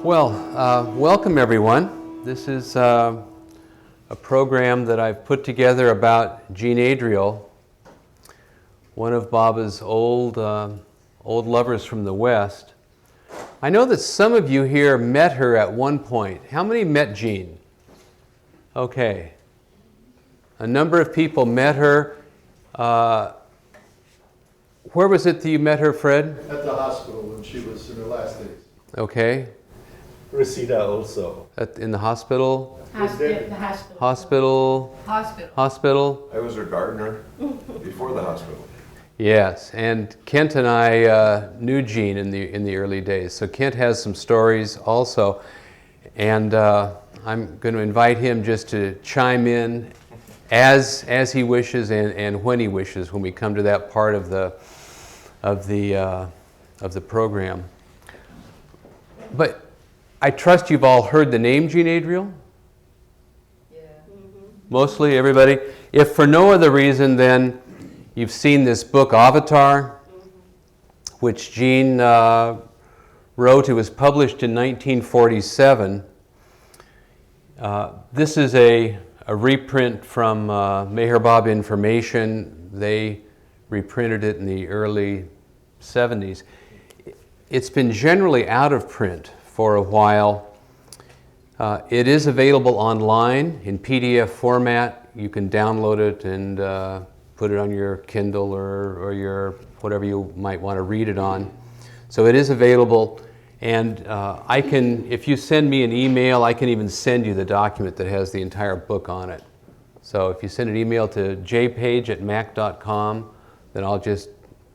Welcome everyone. This is a program that I've put together about Jean Adriel, one of Baba's old lovers from the West. I know that some of you here met her at one point. How many met Jean? Okay. A number of people met her. Where was it that you met her, Fred? At the hospital when she was in her last days. Okay. Reseda also. In the hospital? The Hospital. Hospital. I was her gardener before the hospital. Yes, and Kent and I knew Jean in the early days. So Kent has some stories also, and I'm going to invite him just to chime in as he wishes and when he wishes when we come to that part of the program. But I trust you've all heard the name Jean Adriel? Yeah. Mm-hmm. Mostly, everybody? If for no other reason, then you've seen this book, Avatar, which Jean wrote. It was published in 1947. This is a reprint from Meher Baba Information. They reprinted it in the early 70s. It's been generally out of print for a while. It is available online in PDF format. You can download it and put it on your Kindle or your whatever you might want to read it on. So it is available, and I can, if you send me an email, I can even send you the document that has the entire book on it. So if you send an email to jpage@mac.com, then I'll just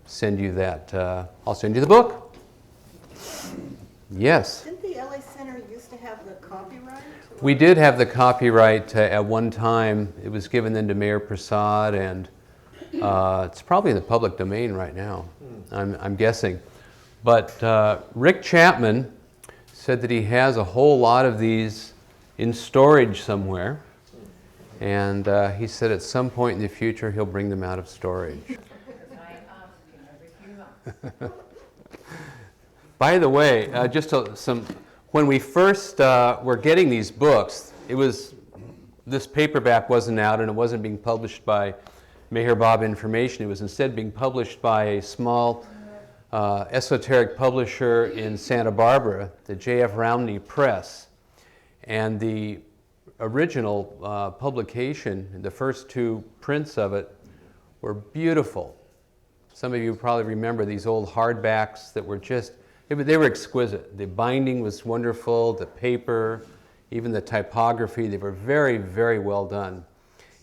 send you that. I'll send you the book. Yes. Didn't the LA Center used to have the copyright? We did have the copyright at one time. It was given then to Mayor Prasad, and it's probably in the public domain right now, I'm guessing. But Rick Chapman said that he has a whole lot of these in storage somewhere, and he said at some point in the future he'll bring them out of storage. By the way, when we first were getting these books, this paperback wasn't out and it wasn't being published by Meher Baba Information. It was instead being published by a small esoteric publisher in Santa Barbara, the J.F. Rowney Press. And the original publication, the first two prints of it, were beautiful. Some of you probably remember these old hardbacks that were they were exquisite. The binding was wonderful, the paper, even the typography, they were very, very well done.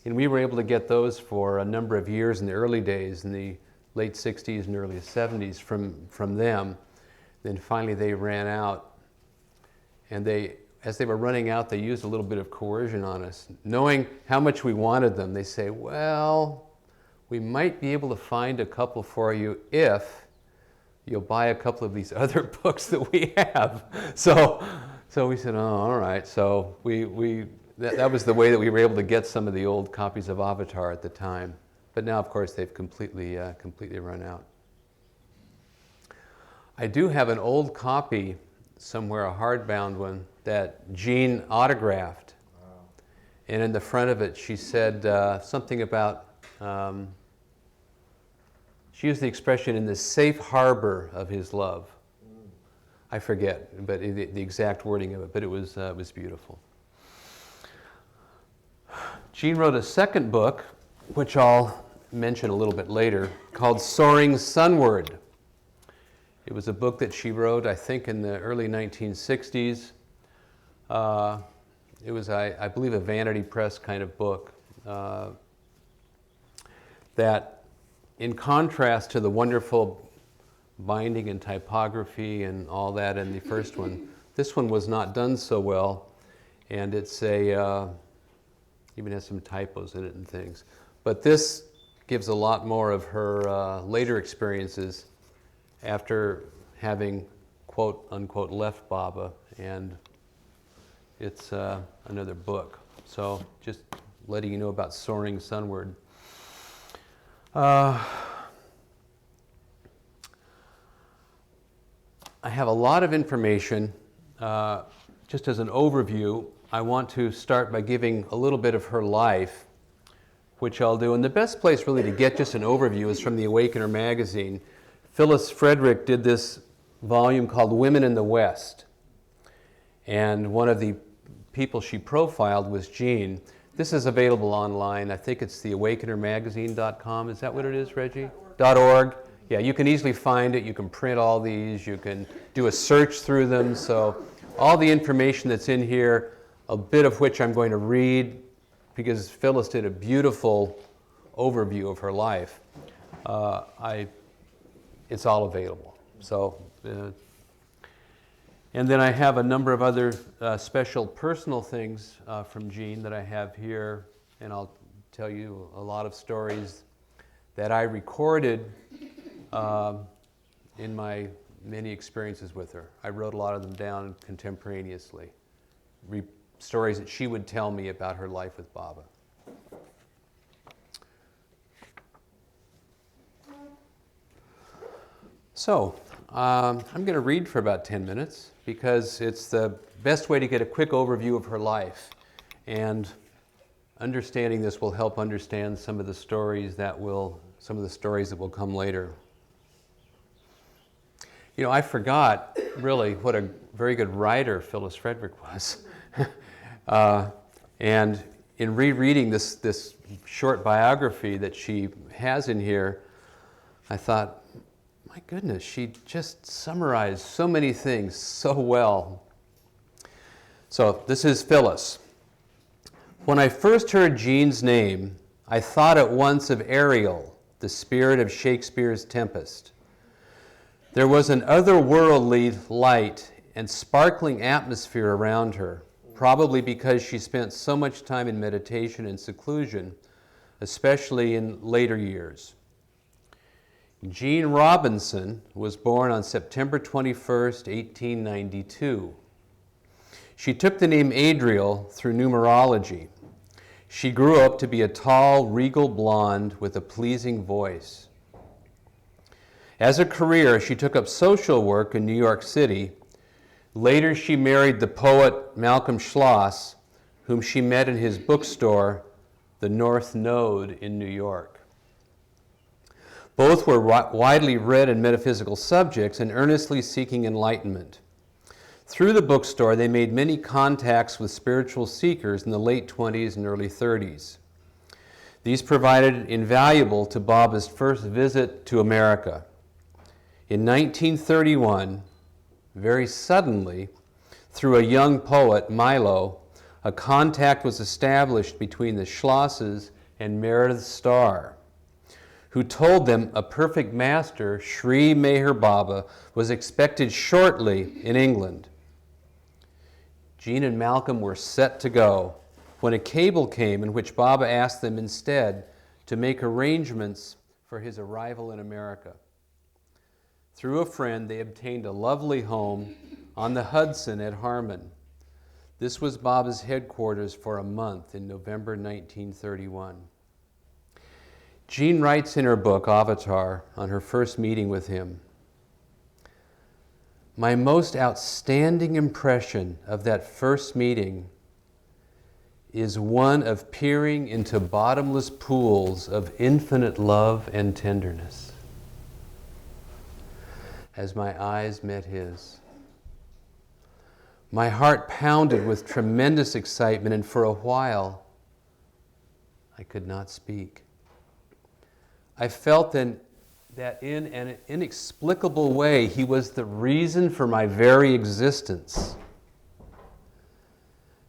And we were able to get those for a number of years in the early days, in the late 60s and early 70s from them. Then finally they ran out. And as they were running out, they used a little bit of coercion on us. Knowing how much we wanted them, they say, well, we might be able to find a couple for you if you'll buy a couple of these other books that we have. So we said, oh, all right. So that was the way that we were able to get some of the old copies of Avatar at the time. But now, of course, they've completely run out. I do have an old copy somewhere, a hardbound one, that Jean autographed. Wow. And in the front of it, she said something about, she used the expression, in the safe harbor of his love. I forget, but the exact wording of it, but it was beautiful. Jean wrote a second book, which I'll mention a little bit later, called Soaring Sunward. It was a book that she wrote, I think, in the early 1960s. It was, I believe, a Vanity Press kind of book that, in contrast to the wonderful binding and typography and all that in the first one, this one was not done so well, and it's even has some typos in it and things. But this gives a lot more of her later experiences after having, quote unquote, left Baba, and it's another book. So just letting you know about Soaring Sunward. I have a lot of information just as an overview, I want to start by giving a little bit of her life, which I'll do. And the best place really to get just an overview is from the Awakener magazine. Phyllis Frederick did this volume called Women in the West. And one of the people she profiled was Jean. This is available online. I think it's the awakenermagazine.com. Is that what it is, Reggie? .org. Yeah, you can easily find it. You can print all these. You can do a search through them. So all the information that's in here, a bit of which I'm going to read, because Phyllis did a beautiful overview of her life. It's all available. So, and then I have a number of other special personal things from Jean that I have here, and I'll tell you a lot of stories that I recorded in my many experiences with her. I wrote a lot of them down contemporaneously, stories that she would tell me about her life with Baba. So, I'm going to read for about 10 minutes because it's the best way to get a quick overview of her life. And understanding this will help understand some of the stories that will come later. You know, I forgot really what a very good writer Phyllis Frederick was. And in rereading this short biography that she has in here, I thought, my goodness, she just summarized so many things so well. So this is Phyllis. When I first heard Jean's name, I thought at once of Ariel, the spirit of Shakespeare's Tempest. There was an otherworldly light and sparkling atmosphere around her, probably because she spent so much time in meditation and seclusion, especially in later years. Jean Robinson was born on September 21st, 1892. She took the name Adriel through numerology. She grew up to be a tall, regal blonde with a pleasing voice. As a career, she took up social work in New York City. Later, she married the poet Malcolm Schloss, whom she met in his bookstore, the North Node in New York. Both were widely read in metaphysical subjects and earnestly seeking enlightenment. Through the bookstore, they made many contacts with spiritual seekers in the late 20s and early 30s. These provided invaluable to Baba's first visit to America. In 1931, very suddenly, through a young poet, Milo, a contact was established between the Schlosses and Meredith Starr, who told them a perfect master, Sri Meher Baba, was expected shortly in England. Jean and Malcolm were set to go when a cable came in which Baba asked them instead to make arrangements for his arrival in America. Through a friend, they obtained a lovely home on the Hudson at Harmon. This was Baba's headquarters for a month in November 1931. Jean writes in her book, Avatar, on her first meeting with him, "My most outstanding impression of that first meeting is one of peering into bottomless pools of infinite love and tenderness. As my eyes met his, my heart pounded with tremendous excitement, and for a while, I could not speak. I felt then that in an inexplicable way, he was the reason for my very existence,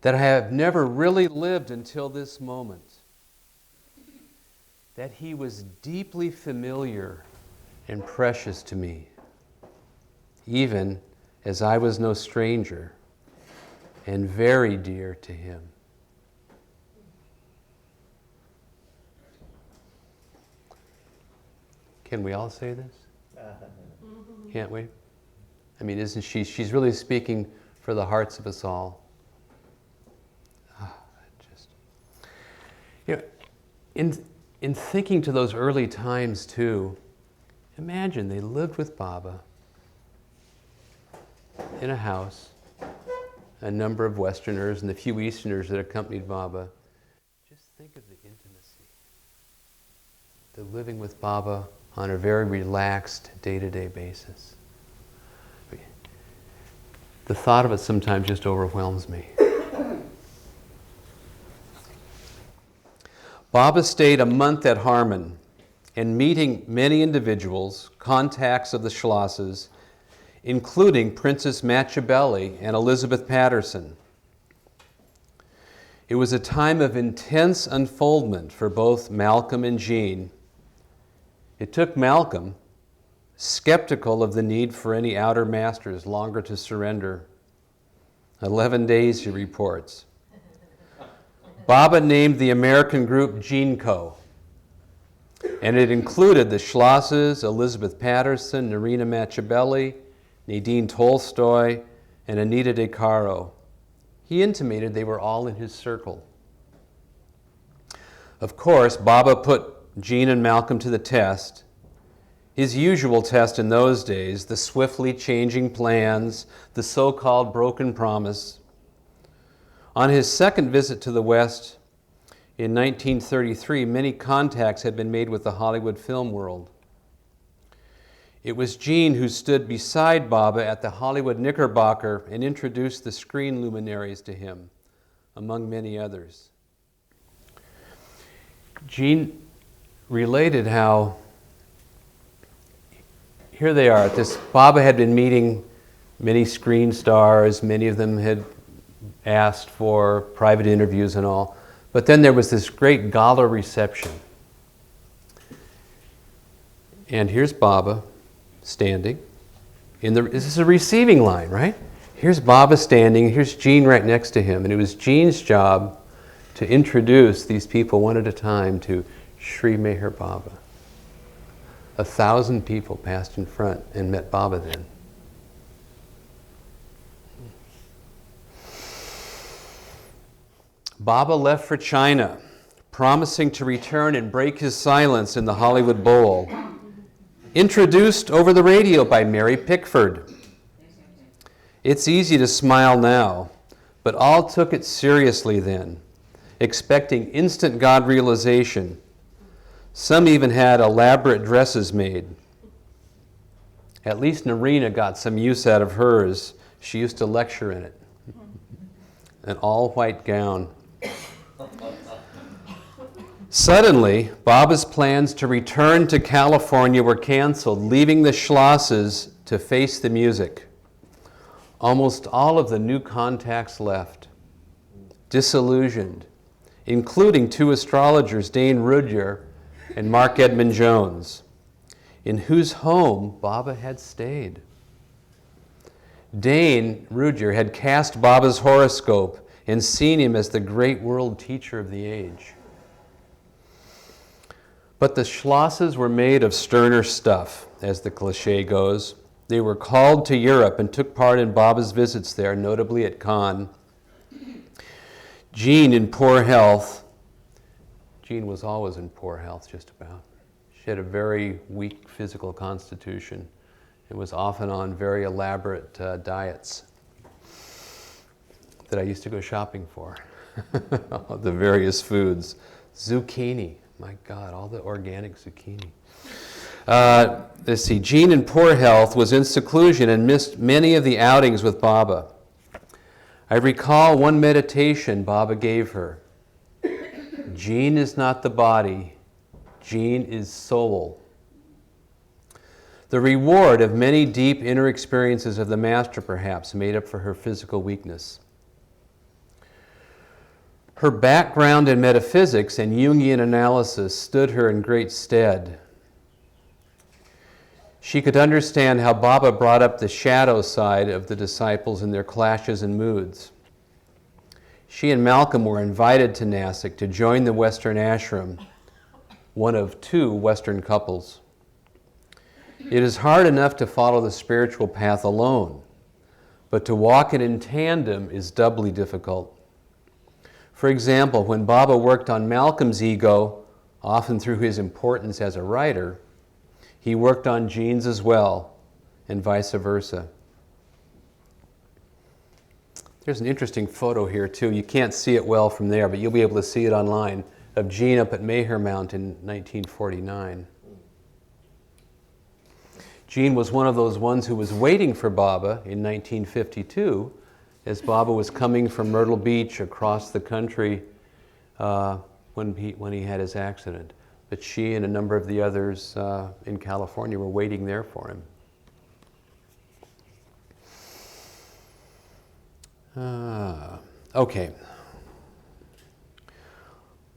that I have never really lived until this moment, that he was deeply familiar and precious to me, even as I was no stranger and very dear to him." Can we all say this? Can't we? I mean, isn't she's really speaking for the hearts of us all. You know, in thinking to those early times too, imagine they lived with Baba in a house a number of Westerners and the few Easterners that accompanied Baba. Just think of the intimacy. The living with Baba on a very relaxed day-to-day basis. The thought of it sometimes just overwhelms me. Baba stayed a month at Harmon, and meeting many individuals, contacts of the Schlosses, including Princess Machiavelli and Elizabeth Patterson. It was a time of intense unfoldment for both Malcolm and Jean. It took Malcolm, skeptical of the need for any outer masters, longer to surrender. 11 days, he reports. Baba named the American group Jean-Co, and it included the Schlosses, Elizabeth Patterson, Narina Machiavelli, Nadine Tolstoy, and Anita De Caro. He intimated they were all in his circle. Of course, Baba put Jean and Malcolm to the test. His usual test in those days, the swiftly changing plans, the so-called broken promise. On his second visit to the West in 1933, many contacts had been made with the Hollywood film world. It was Jean who stood beside Baba at the Hollywood Knickerbocker and introduced the screen luminaries to him, among many others. Jean related how here they are. Baba had been meeting many screen stars. Many of them had asked for private interviews and all. But then there was this great gala reception. And here's Baba standing. This is a receiving line, right? Here's Baba standing. Here's Jean right next to him. And it was Jean's job to introduce these people one at a time to Sri Meher Baba. 1,000 people passed in front and met Baba then. Baba left for China, promising to return and break his silence in the Hollywood Bowl. Introduced over the radio by Mary Pickford. It's easy to smile now, but all took it seriously then, expecting instant God realization. Some even had elaborate dresses made. At least Narina got some use out of hers. She used to lecture in it. An all-white gown. Suddenly, Baba's plans to return to California were canceled, leaving the Schlosses to face the music. Almost all of the new contacts left, disillusioned, including 2 astrologers, Dane Rudhyar and Mark Edmund Jones, in whose home Baba had stayed. Dane Rudhyar had cast Baba's horoscope and seen him as the great world teacher of the age. But the Schlosses were made of sterner stuff, as the cliche goes. They were called to Europe and took part in Baba's visits there, notably at Cannes. Jean, in poor health, Jean was always in poor health, just about. She had a very weak physical constitution and was often on very elaborate diets that I used to go shopping for. The various foods. Zucchini. My God, all the organic zucchini. Let's see. Jean, in poor health, was in seclusion and missed many of the outings with Baba. I recall one meditation Baba gave her. Jean is not the body. Jean is soul. The reward of many deep inner experiences of the Master, perhaps, made up for her physical weakness. Her background in metaphysics and Jungian analysis stood her in great stead. She could understand how Baba brought up the shadow side of the disciples in their clashes and moods. She and Malcolm were invited to Nasik to join the Western ashram, one of 2 Western couples. It is hard enough to follow the spiritual path alone, but to walk it in tandem is doubly difficult. For example, when Baba worked on Malcolm's ego, often through his importance as a writer, he worked on Jean's as well, and vice versa. There's an interesting photo here too. You can't see it well from there, but you'll be able to see it online, of Jean up at Mayher Mount in 1949. Jean was one of those ones who was waiting for Baba in 1952 as Baba was coming from Myrtle Beach across the country when he had his accident. But she and a number of the others in California were waiting there for him. Okay.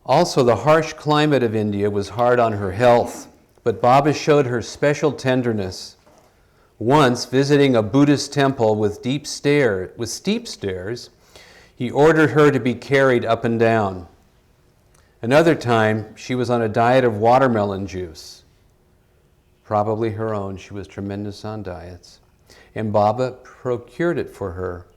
Also, the harsh climate of India was hard on her health, but Baba showed her special tenderness. Once, visiting a Buddhist temple with steep stairs, he ordered her to be carried up and down. Another time, she was on a diet of watermelon juice, probably her own. She was tremendous on diets, and Baba procured it for her.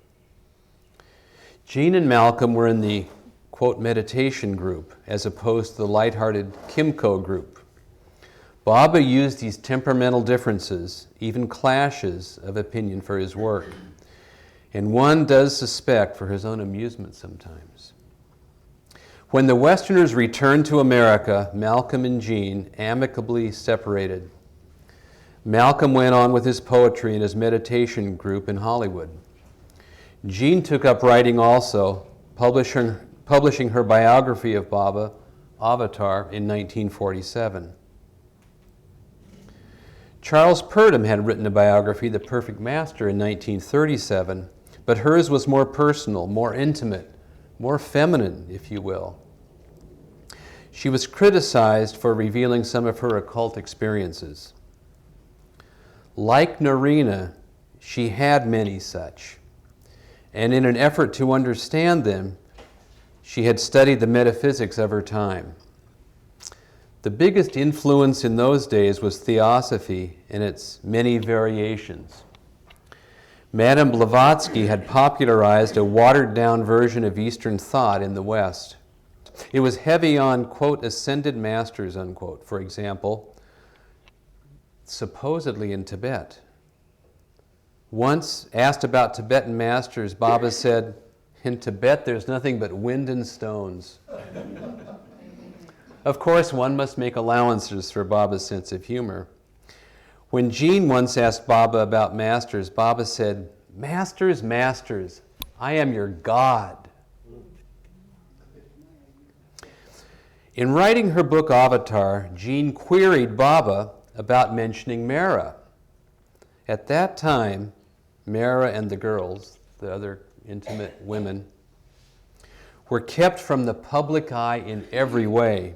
Jean and Malcolm were in the, quote, meditation group, as opposed to the lighthearted Kimco group. Baba used these temperamental differences, even clashes of opinion, for his work. And one does suspect for his own amusement sometimes. When the Westerners returned to America, Malcolm and Jean amicably separated. Malcolm went on with his poetry and his meditation group in Hollywood. Jean took up writing also, publishing her biography of Baba, Avatar, in 1947. Charles Purdom had written a biography, The Perfect Master, in 1937, but hers was more personal, more intimate, more feminine, if you will. She was criticized for revealing some of her occult experiences. Like Narina, she had many such, and in an effort to understand them, she had studied the metaphysics of her time. The biggest influence in those days was Theosophy and its many variations. Madame Blavatsky had popularized a watered-down version of Eastern thought in the West. It was heavy on, quote, ascended masters, unquote, for example, supposedly in Tibet. Once asked about Tibetan masters, Baba said, "In Tibet there's nothing but wind and stones." Of course, one must make allowances for Baba's sense of humor. When Jean once asked Baba about masters, Baba said, "Masters, masters, I am your God." In writing her book Avatar, Jean queried Baba about mentioning Mara. At that time, Mara and the girls, the other intimate women, were kept from the public eye in every way.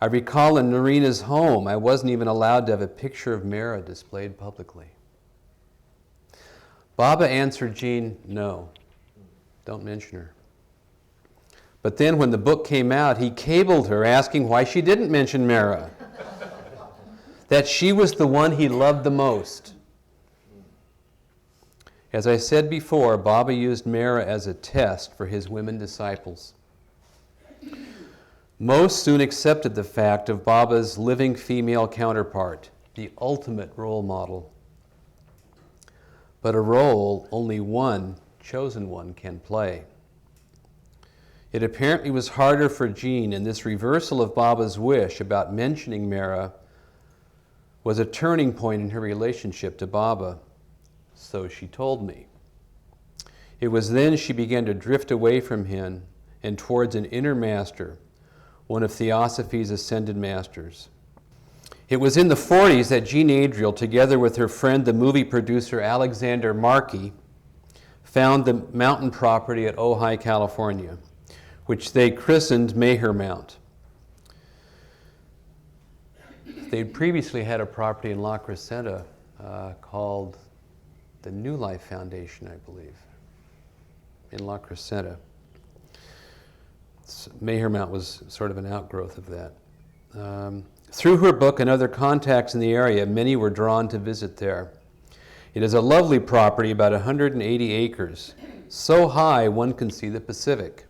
I recall in Narina's home, I wasn't even allowed to have a picture of Mara displayed publicly. Baba answered Jean, "No, don't mention her." But then when the book came out, he cabled her asking why she didn't mention Mara. That she was the one he loved the most. As I said before, Baba used Mara as a test for his women disciples. Most soon accepted the fact of Baba's living female counterpart, the ultimate role model. But a role only one, chosen one, can play. It apparently was harder for Jean, and this reversal of Baba's wish about mentioning Mara was a turning point in her relationship to Baba, so she told me. It was then she began to drift away from him and towards an inner master, one of Theosophy's ascended masters. It was in the 40s that Jean Adriel, together with her friend, the movie producer Alexander Markey, found the mountain property at Ojai, California, which they christened Mayher Mount. They'd previously had a property in La Crescenta called the New Life Foundation, I believe, in La Crescenta. Mayher Mount was sort of an outgrowth of that. Through her book and other contacts in the area, many were drawn to visit there. It is a lovely property, about 180 acres, so high one can see the Pacific.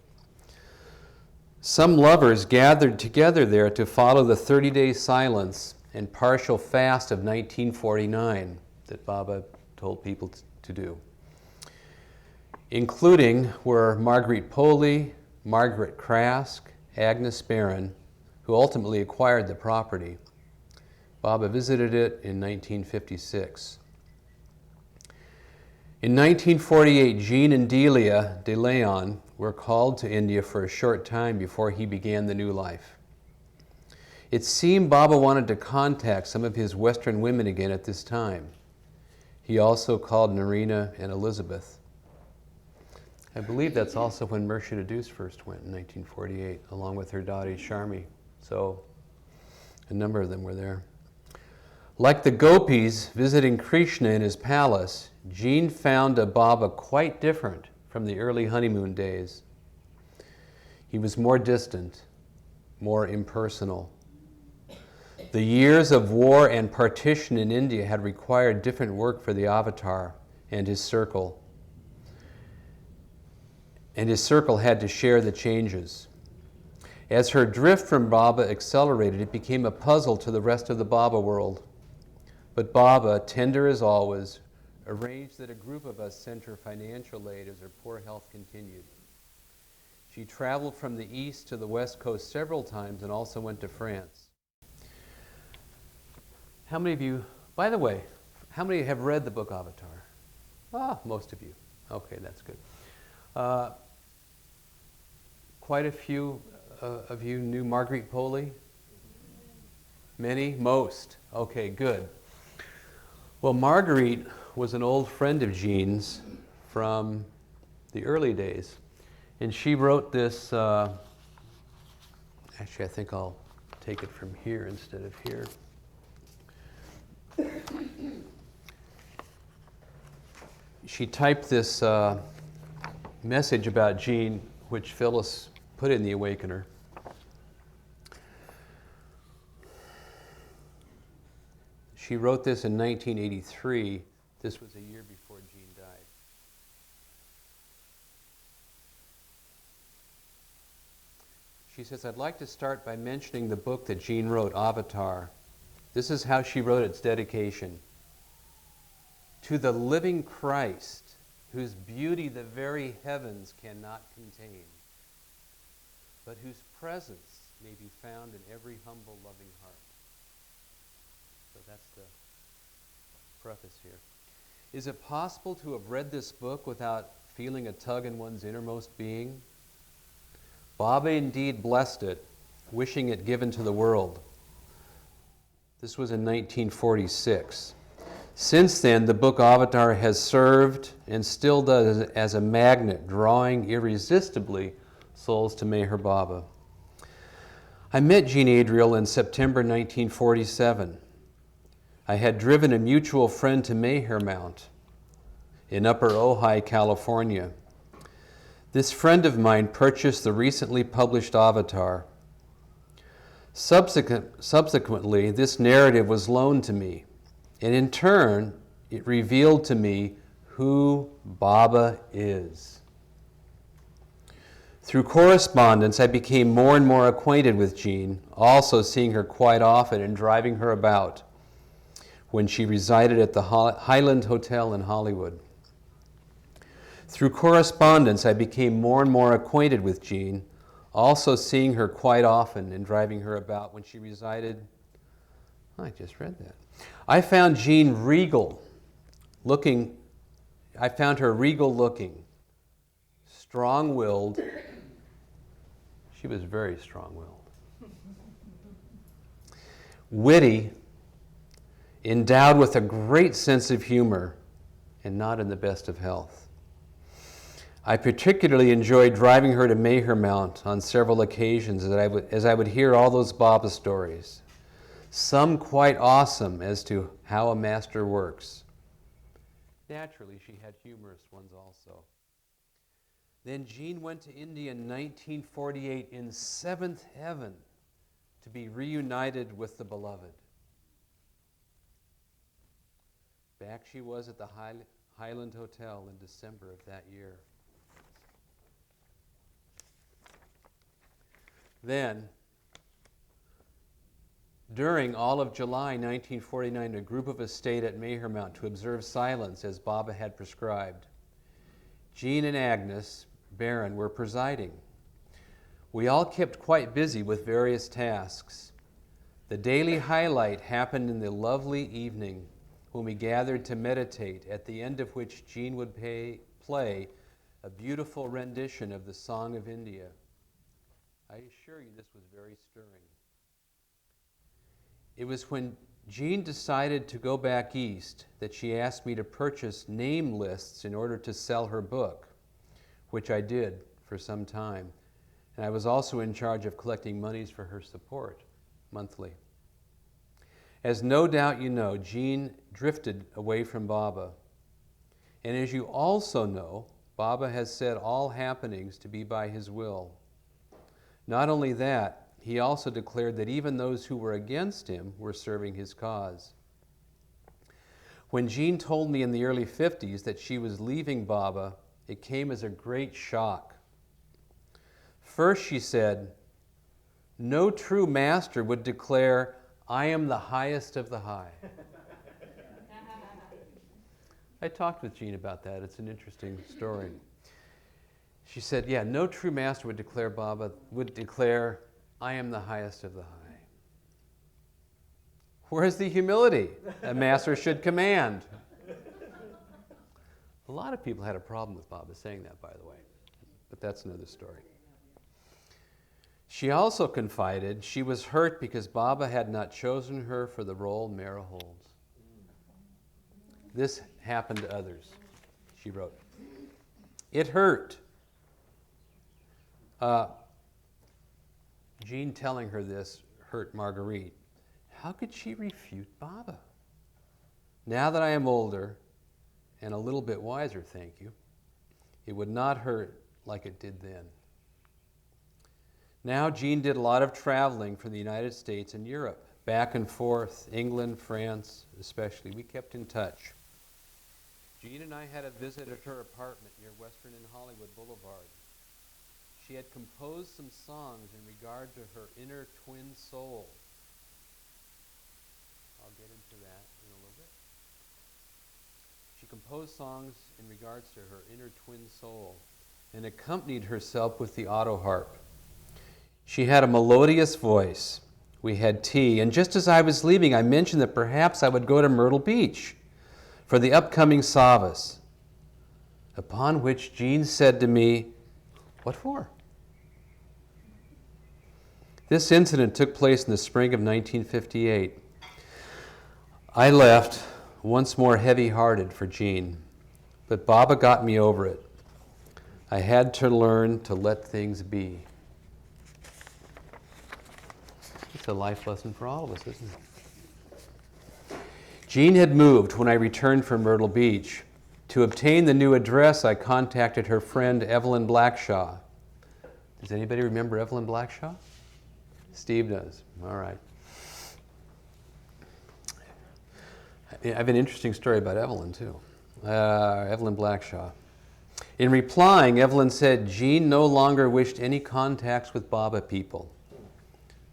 Some lovers gathered together there to follow the 30-day silence and partial fast of 1949 that Baba told people to do. including were Marguerite Poley, Margaret Krask, Agnes Barron, who ultimately acquired the property. Baba visited it in 1956. In 1948, Jean and Delia de Leon were called to India for a short time before he began the new life. It seemed Baba wanted to contact some of his Western women again at this time. He also called Narina and Elizabeth. I believe that's also when Murshida Deuce first went in 1948, along with her daughter Sharmi. So a number of them were there. Like the gopis visiting Krishna in his palace, Jean found a Baba quite different from the early honeymoon days. He was more distant, more impersonal. The years of war and partition in India had required different work for the avatar and his circle. And his circle had to share the changes. As her drift from Baba accelerated, it became a puzzle to the rest of the Baba world. But Baba, tender as always, arranged that a group of us sent her financial aid as her poor health continued. She traveled from the east to the west coast several times and also went to France. How many of you, by the way, how many have read the book Avatar? Ah, most of you. Okay, that's good. Quite a few of you knew Marguerite Poley? Many? Most. Okay, good. Well, Marguerite was an old friend of Jean's from the early days. And she wrote this, actually I think I'll take it from here instead of here. She typed this message about Jean, which Phyllis put in the Awakener. She wrote this in 1983. This was a year before Jean died. She says, I'd like to start by mentioning the book that Jean wrote, Avatar. This is how she wrote its dedication. To the living Christ, whose beauty the very heavens cannot contain, but whose presence may be found in every humble, loving heart. So that's the preface here. Is it possible to have read this book without feeling a tug in one's innermost being? Baba indeed blessed it, wishing it given to the world. This was in 1946. Since then, the book Avatar has served and still does as a magnet, drawing irresistibly souls to Meher Baba. I met Jean Adriel in September 1947. I had driven a mutual friend to Meher Mount in Upper Ojai, California. This friend of mine purchased the recently published Avatar. Subsequently, this narrative was loaned to me, and in turn, it revealed to me who Baba is. Through correspondence, I became more and more acquainted with Jean, also seeing her quite often and driving her about when she resided at the Highland Hotel in Hollywood. Through correspondence, I became more and more acquainted with Jean, also seeing her quite often and driving her about when she resided. I just read that. I found Jean regal looking. I found her regal looking, strong-willed. She was very strong-willed. Witty, endowed with a great sense of humor, and not in the best of health. I particularly enjoyed driving her to Meher Mount on several occasions as I would hear all those Baba stories, some quite awesome as to how a master works. Naturally, she had humorous ones also. Then Jean went to India in 1948 in seventh heaven to be reunited with the beloved. Back she was at the Highland Hotel in December of that year. Then, during all of July 1949, a group of us stayed at Meher Mount to observe silence as Baba had prescribed. Jean and Agnes Barron were presiding. We all kept quite busy with various tasks. The daily highlight happened in the lovely evening when we gathered to meditate, at the end of which Jean would play a beautiful rendition of the Song of India. I assure you this was very stirring. It was when Jean decided to go back east that she asked me to purchase name lists in order to sell her book, which I did for some time. And I was also in charge of collecting monies for her support monthly. As no doubt you know, Jean drifted away from Baba. And as you also know, Baba has said all happenings to be by his will. Not only that, he also declared that even those who were against him were serving his cause. When Jean told me in the early 50s that she was leaving Baba, it came as a great shock. First, she said, "No true master would declare, 'I am the highest of the high.'" I talked with Jean about that. It's an interesting story. She said, yeah, no true master would declare, "I am the highest of the high." Where's the humility a master should command? A lot of people had a problem with Baba saying that, by the way, but that's another story. She also confided she was hurt because Baba had not chosen her for the role Mara holds. This happened to others, she wrote. It hurt. Jean telling her this hurt Marguerite. How could she refute Baba? Now that I am older and a little bit wiser, thank you, it would not hurt like it did then. Now Jean did a lot of traveling from the United States and Europe, back and forth, England, France especially. We kept in touch. Jean and I had a visit at her apartment near Western and Hollywood Boulevard. She had composed some songs in regard to her inner twin soul. I'll get into that in a little bit. She composed songs in regards to her inner twin soul and accompanied herself with the auto harp. She had a melodious voice. We had tea, and just as I was leaving, I mentioned that perhaps I would go to Myrtle Beach for the upcoming Savas, upon which Jean said to me, "What for?" This incident took place in the spring of 1958. I left, once more heavy-hearted for Jean, but Baba got me over it. I had to learn to let things be. It's a life lesson for all of us, isn't it? Jean had moved when I returned from Myrtle Beach. To obtain the new address, I contacted her friend Evelyn Blackshaw. Does anybody remember Evelyn Blackshaw? Steve does. All right. I have an interesting story about Evelyn, too. Evelyn Blackshaw. In replying, Evelyn said Jean no longer wished any contacts with Baba people.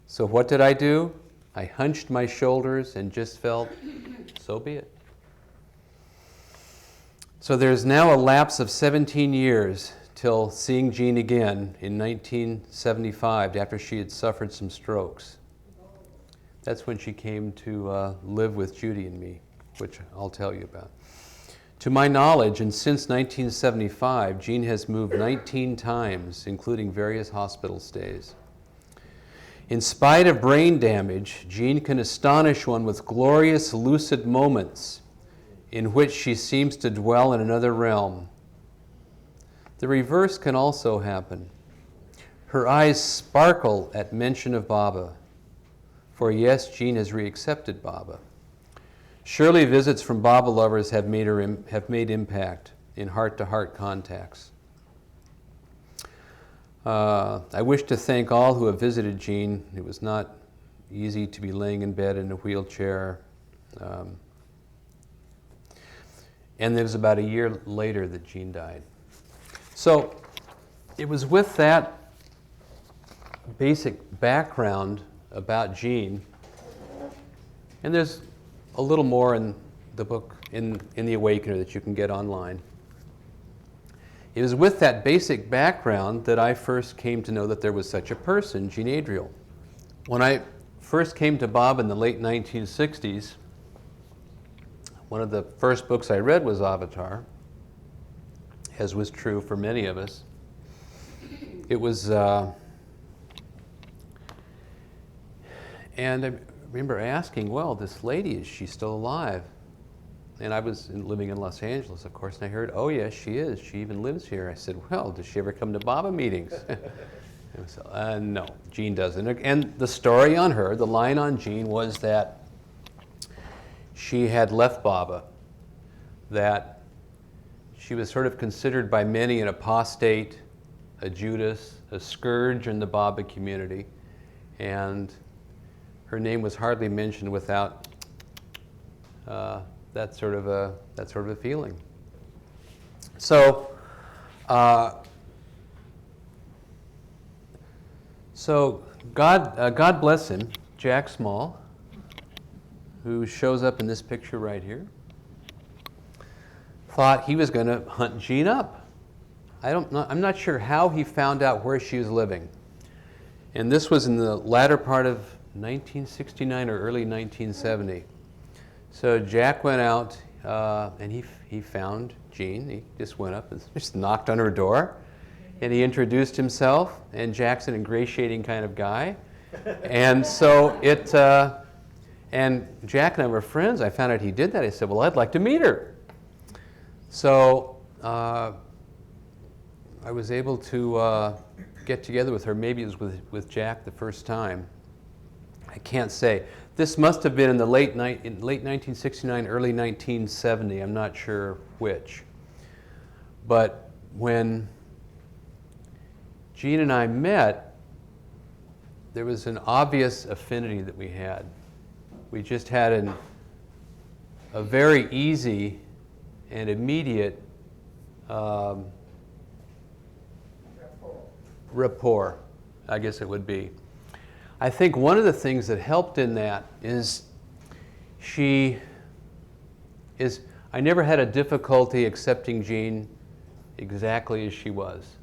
So what did I do? I hunched my shoulders and just felt, so be it. So there's now a lapse of 17 years till seeing Jean again in 1975 after she had suffered some strokes. That's when she came to live with Judy and me, which I'll tell you about. To my knowledge, and since 1975, Jean has moved 19 times, including various hospital stays. In spite of brain damage, Jean can astonish one with glorious lucid moments in which she seems to dwell in another realm. The reverse can also happen. Her eyes sparkle at mention of Baba. For yes, Jean has reaccepted Baba. Surely visits from Baba lovers have made impact in heart-to-heart contacts. I wish to thank all who have visited Jean. It was not easy to be laying in bed in a wheelchair. And it was about a year later that Jean died. So it was with that basic background about Jean, and there's a little more in the book, in The Awakener, that you can get online. it was with that basic background that I first came to know that there was such a person, Jean Adriel. When I first came to Bob in the late 1960s, one of the first books I read was Avatar, as was true for many of us. It was, and I remember asking, well, this lady, is she still alive? And I was living in Los Angeles, of course, and I heard, oh yes, she is. She even lives here. I said, well, does she ever come to Baba meetings? And so, no, Jean doesn't. And the story on her, the line on Jean was that she had left Baba, that she was sort of considered by many an apostate, a Judas, a scourge in the Baba community, and her name was hardly mentioned without that sort of a feeling. So, God bless him, Jack Small, who shows up in this picture right here, thought he was going to hunt Jean up. I'm not sure how he found out where she was living. And this was in the latter part of 1969 or early 1970. So Jack went out and he found Jean. He just went up and just knocked on her door. And he introduced himself, and Jack's an ingratiating kind of guy. And so and Jack and I were friends. I found out he did that. I said, well, I'd like to meet her. So I was able to get together with her. Maybe it was with Jack the first time. I can't say. This must have been in the late 1969, early 1970. I'm not sure which. But when Jean and I met, there was an obvious affinity that we had. We just had a very easy and immediate rapport, I guess it would be. I think one of the things that helped in that is I never had a difficulty accepting Jean exactly as she was.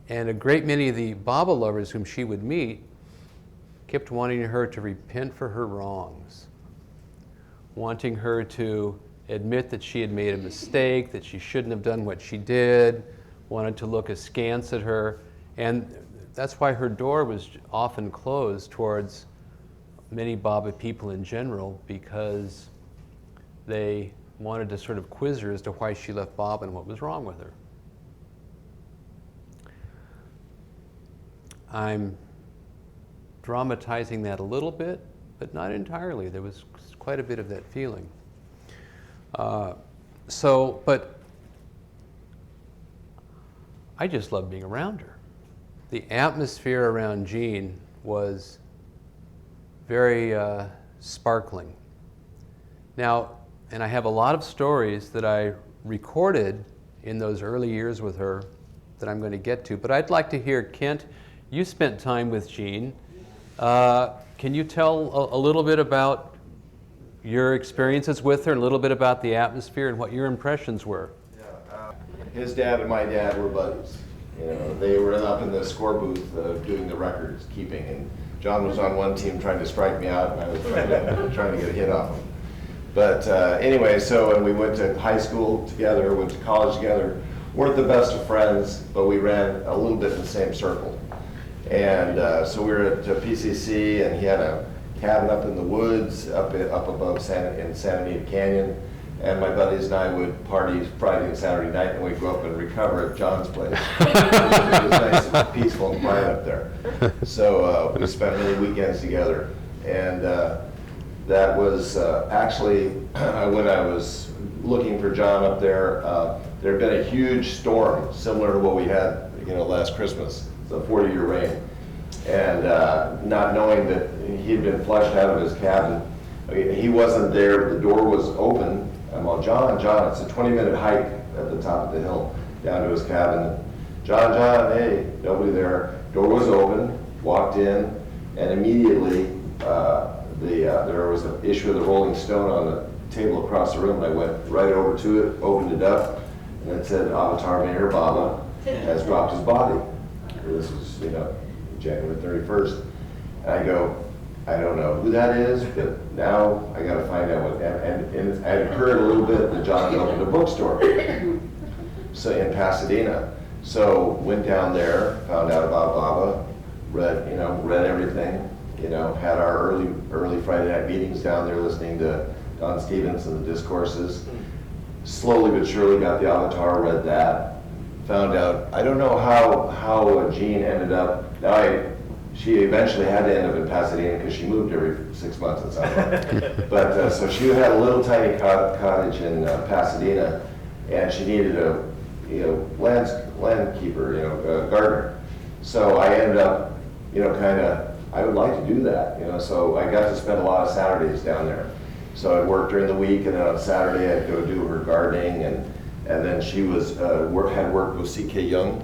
And a great many of the Baba lovers whom she would meet kept wanting her to repent for her wrongs, wanting her to admit that she had made a mistake, that she shouldn't have done what she did, wanted to look askance at her. And that's why her door was often closed towards many Baba people in general, because they wanted to sort of quiz her as to why she left Baba and what was wrong with her. I'm dramatizing that a little bit, but not entirely. There was quite a bit of that feeling. But I just loved being around her. The atmosphere around Jean was very sparkling. Now, and I have a lot of stories that I recorded in those early years with her that I'm going to get to, but I'd like to hear, Kent, you spent time with Jean. Can you tell a little bit about your experiences with her, and a little bit about the atmosphere and what your impressions were? His dad and my dad were buddies. You know, they were up in the score booth doing the records keeping, and John was on one team trying to strike me out, and I was trying to get a hit off him. But anyway, so and we went to high school together, went to college together. Weren't the best of friends, but we ran a little bit in the same circle. And so we were at PCC, and he had a cabin up in the woods, up above in Santa Anita Canyon. And my buddies and I would party Friday and Saturday night, and we'd go up and recover at John's place. It was nice and peaceful and quiet up there. So we spent many weekends together. And that was actually when I was looking for John up there. There had been a huge storm similar to what we had, last Christmas. It's a 40-year rain. And not knowing that he'd been flushed out of his cabin, he wasn't there. The door was open. I'm all, John, it's a 20-minute hike at the top of the hill down to his cabin. John, hey, nobody there. Door was open, walked in, and immediately there was an issue of the Rolling Stone on the table across the room. I went right over to it, opened it up, and it said Avatar Mayor Baba has dropped his body. This was, January 31st. And I go, I don't know who that is, but now I got to find out what. And I had heard a little bit that John had opened a bookstore, so in Pasadena. So went down there, found out about Baba, read everything. Had our early Friday night meetings down there, listening to Don Stevens and the discourses. Slowly but surely got the Avatar, read that. Found out, I don't know how Jean ended up. She eventually had to end up in Pasadena because she moved every 6 months, it sounded like. But so she had a little tiny cottage in Pasadena, and she needed a landkeeper, a gardener. So I ended up, I would like to do that, So I got to spend a lot of Saturdays down there. So I'd work during the week, and then on Saturday I'd go do her gardening, and then she was had worked with C.K. Young,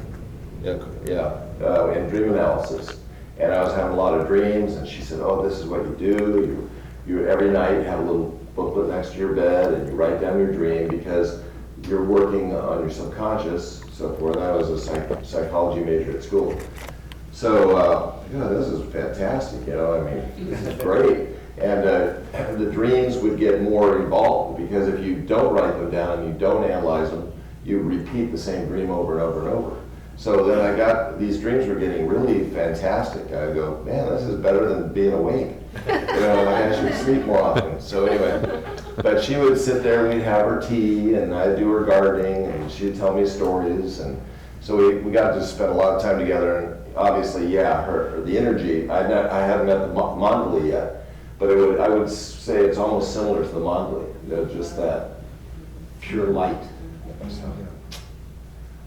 in dream analysis. And I was having a lot of dreams, and she said, "Oh, this is what you do. You every night have a little booklet next to your bed, and you write down your dream because you're working on your subconscious." So forth. I was a psychology major at school. So this is fantastic. This is great. And the dreams would get more involved because if you don't write them down and you don't analyze them, you repeat the same dream over and over and over. So then these dreams were getting really fantastic. I go, man, this is better than being awake. I should sleep more often. So anyway, but she would sit there, we'd have her tea, and I'd do her gardening, and she'd tell me stories. And so we got to spend a lot of time together. And obviously, the energy, I haven't met the mandali yet, but I would say it's almost similar to the mandali, just that pure light. So,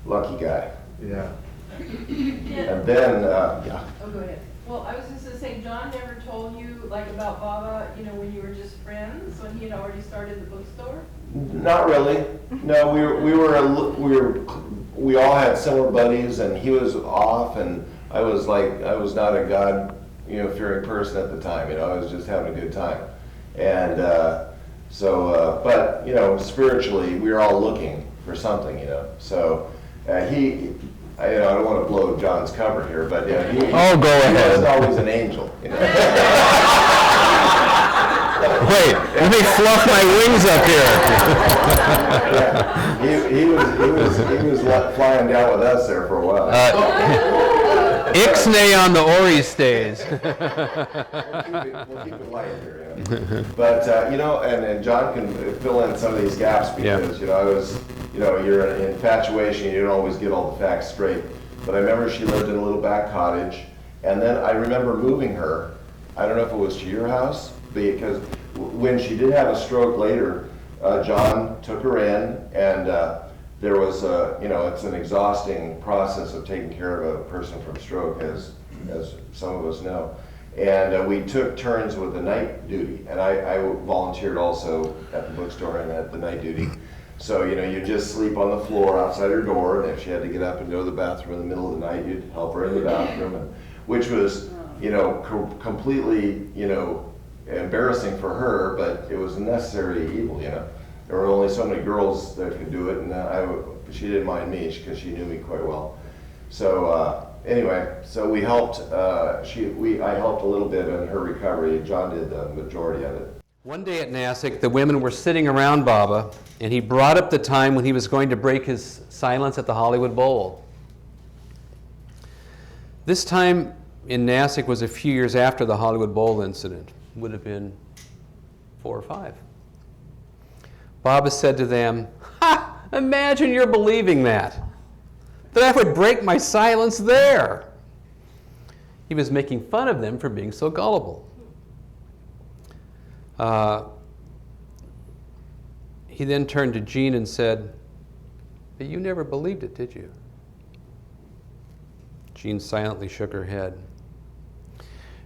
lucky guy. Yeah. And then, Oh, go ahead. Well, I was just gonna say, John never told you about Baba, when you were just friends, when he had already started the bookstore? not really. No, we all had similar buddies, and he was off, and I was not a God, fearing person at the time. I was just having a good time, and but spiritually, we were all looking for something, So I don't want to blow John's cover here, but go ahead. He was always an angel. Wait, let me fluff my wings up here. He was flying down with us there for a while. Ixnay on the Ori stays. We'll keep it light here. But and John can fill in some of these gaps because I was you're in infatuation, you don't always get all the facts straight. But I remember she lived in a little back cottage, and then I remember moving her. I don't know if it was to your house, because when she did have a stroke later, John took her in, and there was it's an exhausting process of taking care of a person from stroke, as some of us know. And we took turns with the night duty, and I volunteered also at the bookstore and at the night duty. So, you just sleep on the floor outside her door, and if she had to get up and go to the bathroom in the middle of the night, you'd help her in the bathroom, which was, completely, embarrassing for her, but it was a necessary evil, There were only so many girls that could do it, and she didn't mind me because she knew me quite well. So, anyway, so we helped, I helped a little bit in her recovery. John did the majority of it. One day at Nassik, the women were sitting around Baba, and he brought up the time when he was going to break his silence at the Hollywood Bowl. This time in Nassik was a few years after the Hollywood Bowl incident. Would have been 4 or 5. Baba said to them, "Ha! Imagine you're believing that I would break my silence there." He was making fun of them for being so gullible. He then turned to Jean and said, "But you never believed it, did you?" Jean silently shook her head.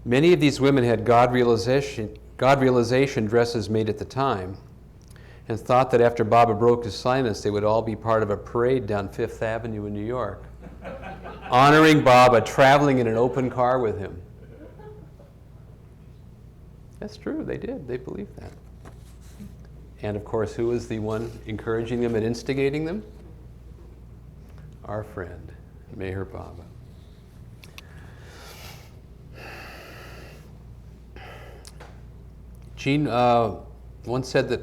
Many of these women had God realization dresses made at the time, and thought that after Baba broke his silence, they would all be part of a parade down Fifth Avenue in New York, honoring Baba, traveling in an open car with him. That's true, they did. They believed that. And of course, who was the one encouraging them and instigating them? our friend, Meher Baba. Jean once said that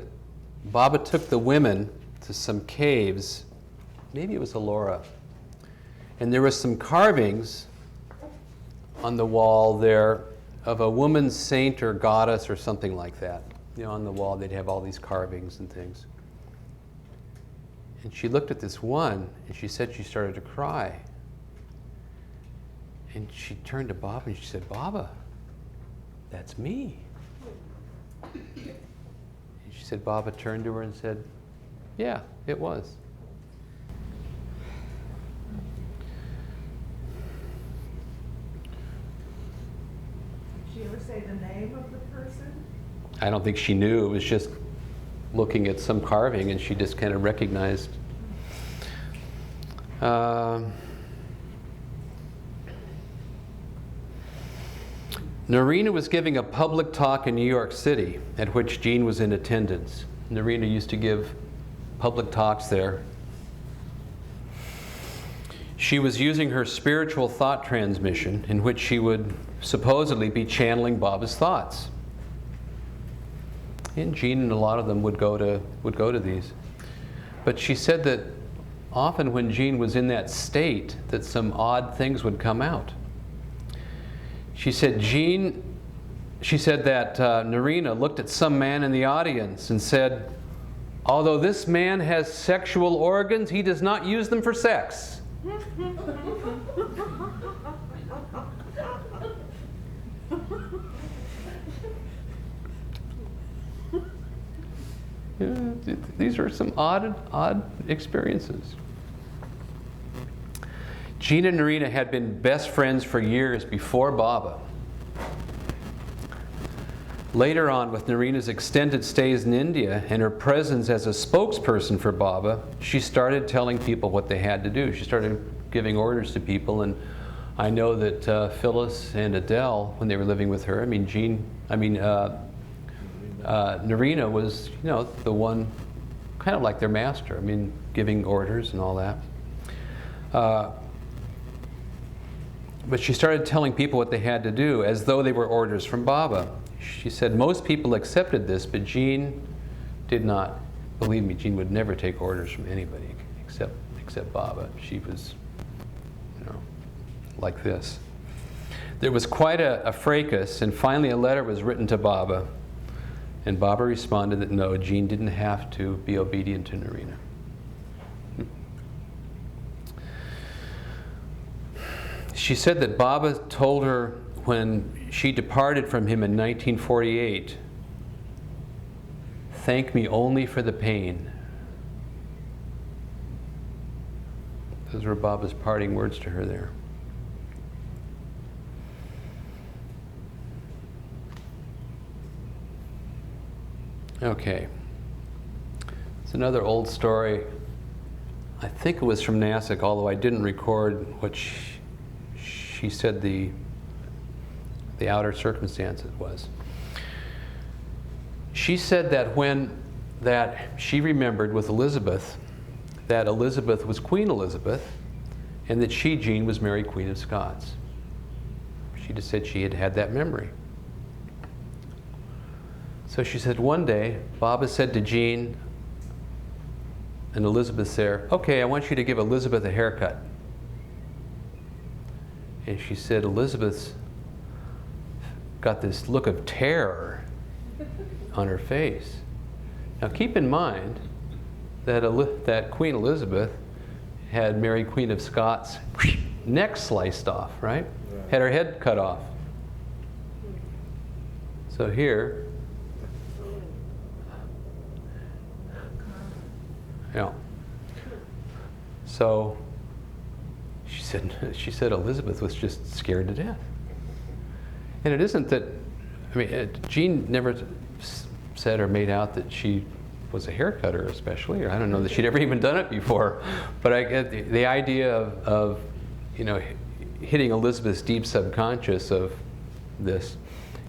Baba took the women to some caves, maybe it was Elora, and there were some carvings on the wall there of a woman saint or goddess or something like that. You know, on the wall they'd have all these carvings and things. And she looked at this one and she said she started to cry. And she turned to Baba and she said, "Baba, that's me." And she said Baba turned to her and said, "Yeah, it was." Did she ever say the name of the person? I don't think she knew. It was just looking at some carving and she just kind of recognized. Narina was giving a public talk in New York City at which Jean was in attendance. Narina used to give public talks there. She was using her spiritual thought transmission in which she would supposedly be channeling Baba's thoughts. And Jean and a lot of them would go to these. But she said that often when Jean was in that state, that some odd things would come out. She said that Narina looked at some man in the audience and said, "Although this man has sexual organs, he does not use them for sex." Yeah, these are some odd experiences. Jean and Narina had been best friends for years before Baba. Later on, with Narina's extended stays in India and her presence as a spokesperson for Baba, she started telling people what they had to do. She started giving orders to people, and I know that Phyllis and Adele, when they were living with her, Narina was, you know, the one, kind of like their master. I mean, giving orders and all that. But she started telling people what they had to do as though they were orders from Baba. She said most people accepted this, but Jean did not. Believe me, Jean would never take orders from anybody except Baba. She was, you know, like this. There was quite a fracas, and finally a letter was written to Baba. And Baba responded that no, Jean didn't have to be obedient to Narina. She said that Baba told her when she departed from him in 1948, "Thank me only for the pain." Those were Baba's parting words to her there. Okay. It's another old story. I think it was from Nasik, although I didn't record what she said the outer circumstance it was. She said that she remembered with Elizabeth that Elizabeth was Queen Elizabeth and that she, Jean, was Mary Queen of Scots. She just said she had that memory. So she said one day, Baba said to Jean and Elizabeth there, "Okay, I want you to give Elizabeth a haircut." And she said Elizabeth's got this look of terror on her face. Now keep in mind that Queen Elizabeth had Mary Queen of Scots' neck sliced off, right? Had her head cut off. So here, yeah. So she said Elizabeth was just scared to death. And it isn't that, I mean, Jean never said or made out that she was a hair cutter especially, or I don't know that she'd ever even done it before. But I get the idea of you know, hitting Elizabeth's deep subconscious of this.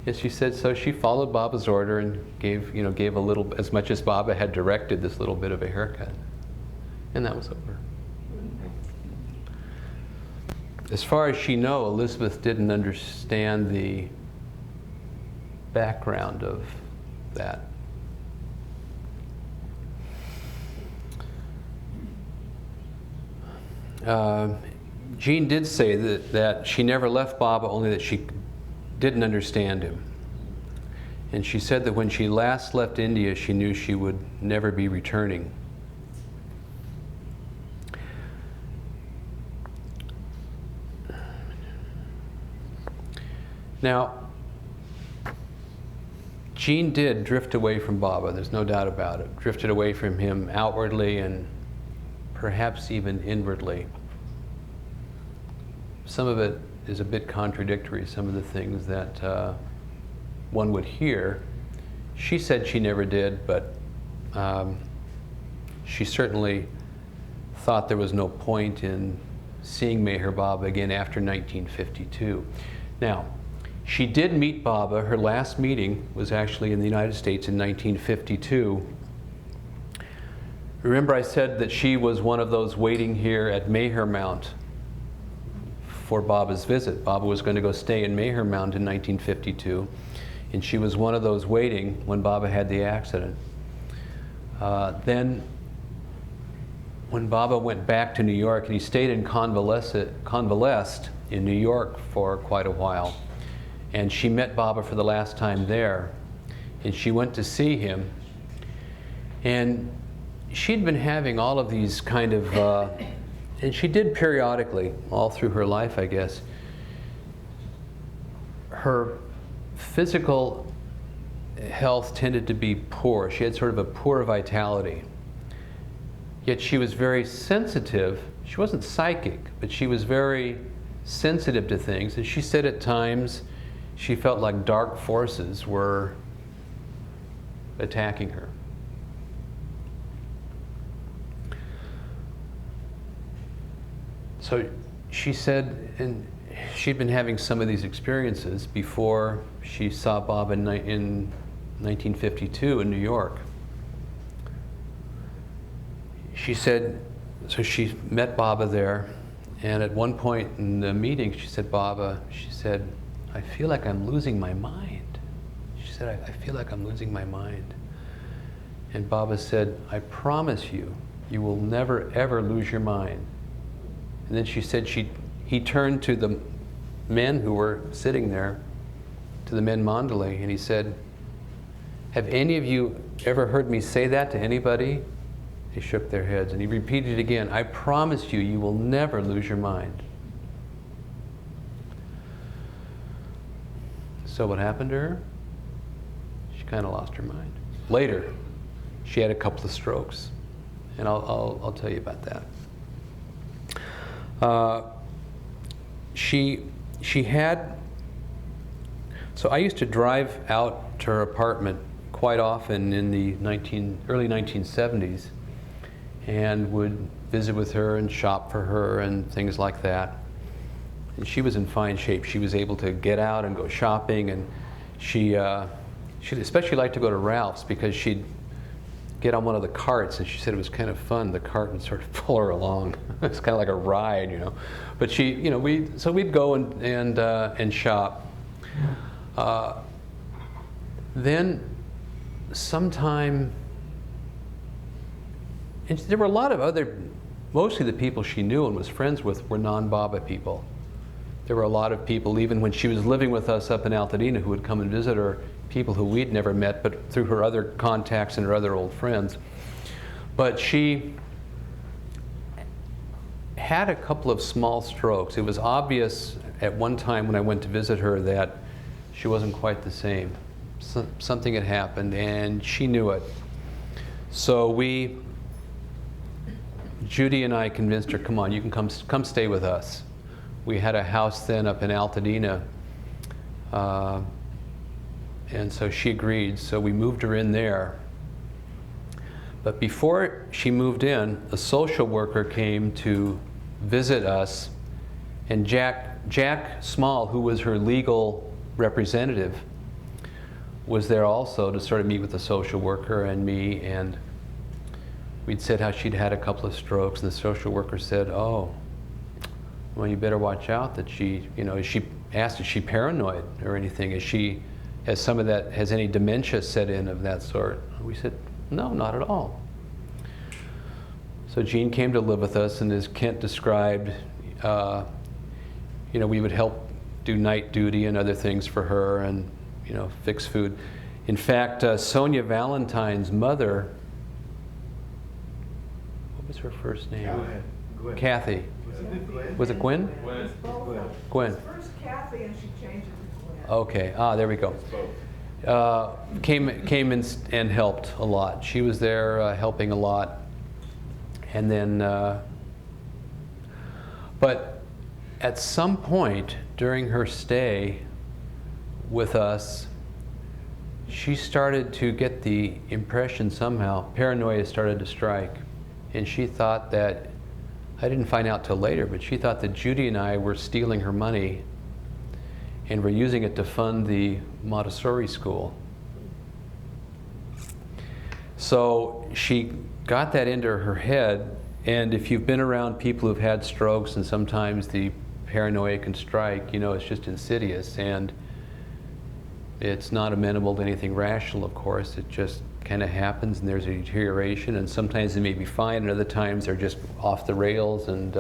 Yes, she said, so she followed Baba's order and gave a little, as much as Baba had directed, this little bit of a haircut. And that was over. as far as she knows, Elizabeth didn't understand the background of that. Jean did say that she never left Baba, only that she didn't understand him. And she said that when she last left India, she knew she would never be returning. Now, Jean did drift away from Baba, there's no doubt about it. Drifted away from him outwardly and perhaps even inwardly. Some of it is a bit contradictory, some of the things that one would hear. She said she never did, but she certainly thought there was no point in seeing Meher Baba again after 1952. Now, she did meet Baba. Her last meeting was actually in the United States in 1952. Remember I said that she was one of those waiting here at Meher Mount for Baba's visit. Baba was going to go stay in Meher Mount in 1952, and she was one of those waiting when Baba had the accident. Then, when Baba went back to New York, and he stayed in convalesced in New York for quite a while, and she met Baba for the last time there, and she went to see him, and she'd been having all of these kind of, and she did periodically, all through her life, I guess. Her physical health tended to be poor. She had sort of a poor vitality. Yet she was very sensitive. She wasn't psychic, but she was very sensitive to things. And she said at times she felt like dark forces were attacking her. So she said, and she'd been having some of these experiences before she saw Baba in 1952 in New York. She said, so she met Baba there, and at one point in the meeting, she said, Baba, she said, I feel like I'm losing my mind. She said, I feel like I'm losing my mind. And Baba said, I promise you, you will never ever lose your mind. And then she said he turned to the men who were sitting there, to the men Mandalay, and he said, have any of you ever heard me say that to anybody? They shook their heads, and he repeated it again, I promise you, you will never lose your mind. So what happened to her? She kind of lost her mind. Later, she had a couple of strokes, and I'll tell you about that. She had, so I used to drive out to her apartment quite often in the early 1970s, and would visit with her and shop for her and things like that. And she was in fine shape. She was able to get out and go shopping, and she'd especially like to go to Ralph's because she'd get on one of the carts, and she said it was kind of fun. The cart would sort of pull her along. It's kind of like a ride, you know. But she, you know, we'd go and shop. Then sometime, and there were a lot of other, mostly the people she knew and was friends with were non-Baba people. There were a lot of people, even when she was living with us up in Altadena, who would come and visit her, people who we'd never met, but through her other contacts and her other old friends. But she had a couple of small strokes. It was obvious at one time when I went to visit her that she wasn't quite the same. Something had happened, and she knew it. So Judy and I convinced her, come on, you can come stay with us. We had a house then up in Altadena, and so she agreed, so we moved her in there. But before she moved in, a social worker came to visit us, and Jack Small, who was her legal representative, was there also to sort of meet with the social worker and me, and we'd said how she'd had a couple of strokes, and the social worker said, oh, well, you better watch out that she, you know, is she asked, is she paranoid or anything? Has some of that, has any dementia set in of that sort? We said, no, not at all. So Jean came to live with us, and as Kent described, you know, we would help do night duty and other things for her, and, you know, fix food. In fact, Sonia Valentine's mother, what was her first name? Gwen. Kathy. Was it Gwen? Gwen. Gwen. First Kathy, and she changed it to Gwen. Okay. Ah, there we go. Came and helped a lot. She was there helping a lot. And then, but at some point during her stay with us, she started to get the impression somehow, paranoia started to strike. And she thought that, I didn't find out till later, but she thought that Judy and I were stealing her money and were using it to fund the Montessori school. So she got that into her head, and if you've been around people who've had strokes and sometimes the paranoia can strike, you know, it's just insidious, and it's not amenable to anything rational, of course. It just kind of happens, and there's a deterioration, and sometimes they may be fine, and other times they're just off the rails. And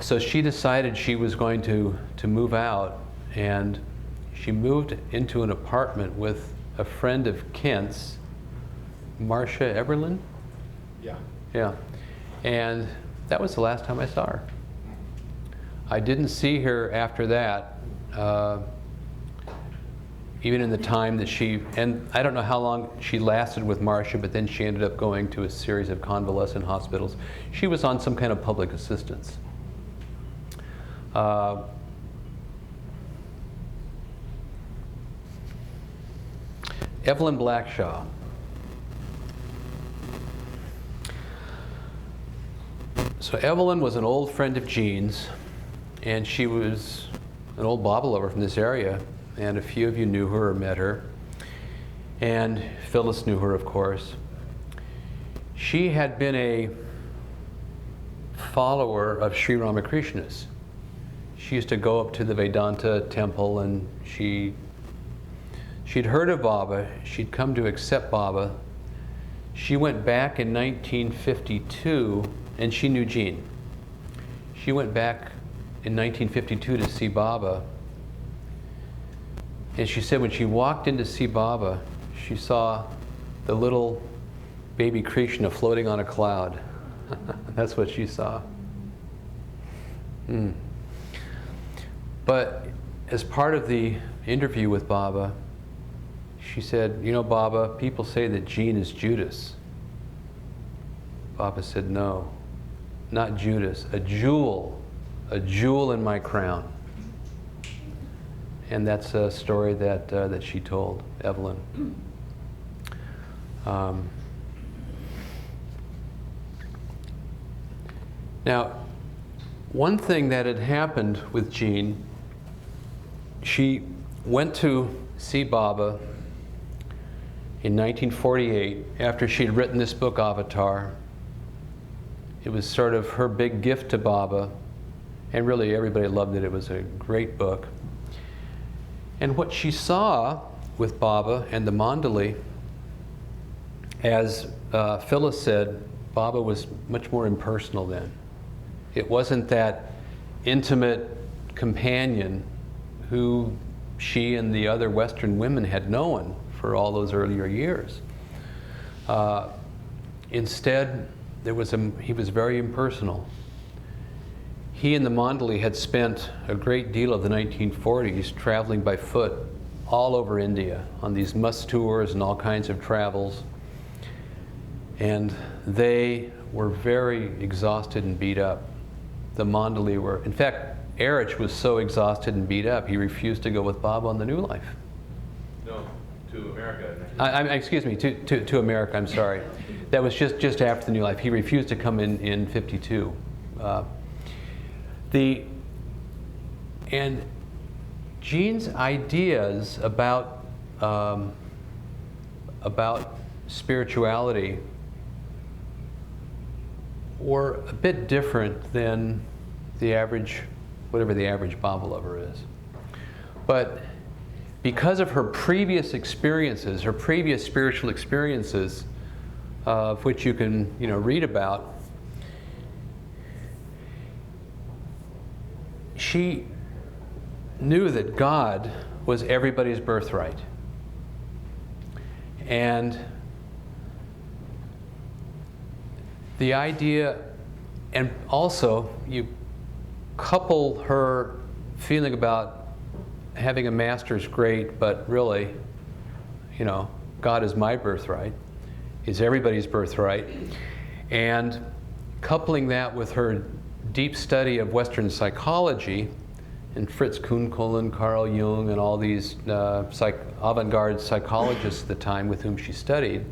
so she decided she was going to move out, and she moved into an apartment with a friend of Kent's, Marcia Eberlin. Yeah. Yeah, and that was the last time I saw her. I didn't see her after that, even in the time that she, and I don't know how long she lasted with Marcia, but then she ended up going to a series of convalescent hospitals. She was on some kind of public assistance. Evelyn Blackshaw. So Evelyn was an old friend of Jean's, and she was an old Bible lover from this area, and a few of you knew her or met her, and Phyllis knew her, of course. She had been a follower of Sri Ramakrishna's. She used to go up to the Vedanta temple, and she'd heard of Baba. She'd come to accept Baba. She went back in 1952, and she knew Jean. She went back in 1952 to see Baba. And she said when she walked in to see Baba, she saw the little baby Krishna floating on a cloud. That's what she saw. But as part of the interview with Baba, she said, you know, Baba, people say that Jean is Judas. Baba said, no, not Judas, a jewel in my crown. And that's a story that, that she told, Evelyn. Now, one thing that had happened with Jean, she went to see Baba in 1948 after she'd written this book, Avatar. It was sort of her big gift to Baba, and really everybody loved it. It was a great book. And what she saw with Baba and the Mandali, as Phyllis said, Baba was much more impersonal then. It wasn't that intimate companion who she and the other Western women had known for all those earlier years. Instead, he was very impersonal. He and the Mandali had spent a great deal of the 1940s traveling by foot all over India on these must tours and all kinds of travels. And they were very exhausted and beat up. The Mandali were, in fact, Erich was so exhausted and beat up, he refused to go with Baba on the New Life. No, to America. Excuse me, to America, I'm sorry. That was just after the New Life. He refused to come in 52. And Jean's ideas about spirituality were a bit different than the average, whatever the average Baba lover is. But because of her previous experiences, her previous spiritual experiences, of which you can, read about, she knew that God was everybody's birthright. And the idea, and also you couple her feeling about having a master's great, but really, God is my birthright, is everybody's birthright, and coupling that with her deep study of Western psychology, and Fritz Kuhnkollen, Carl Jung, and all these avant-garde psychologists at the time with whom she studied,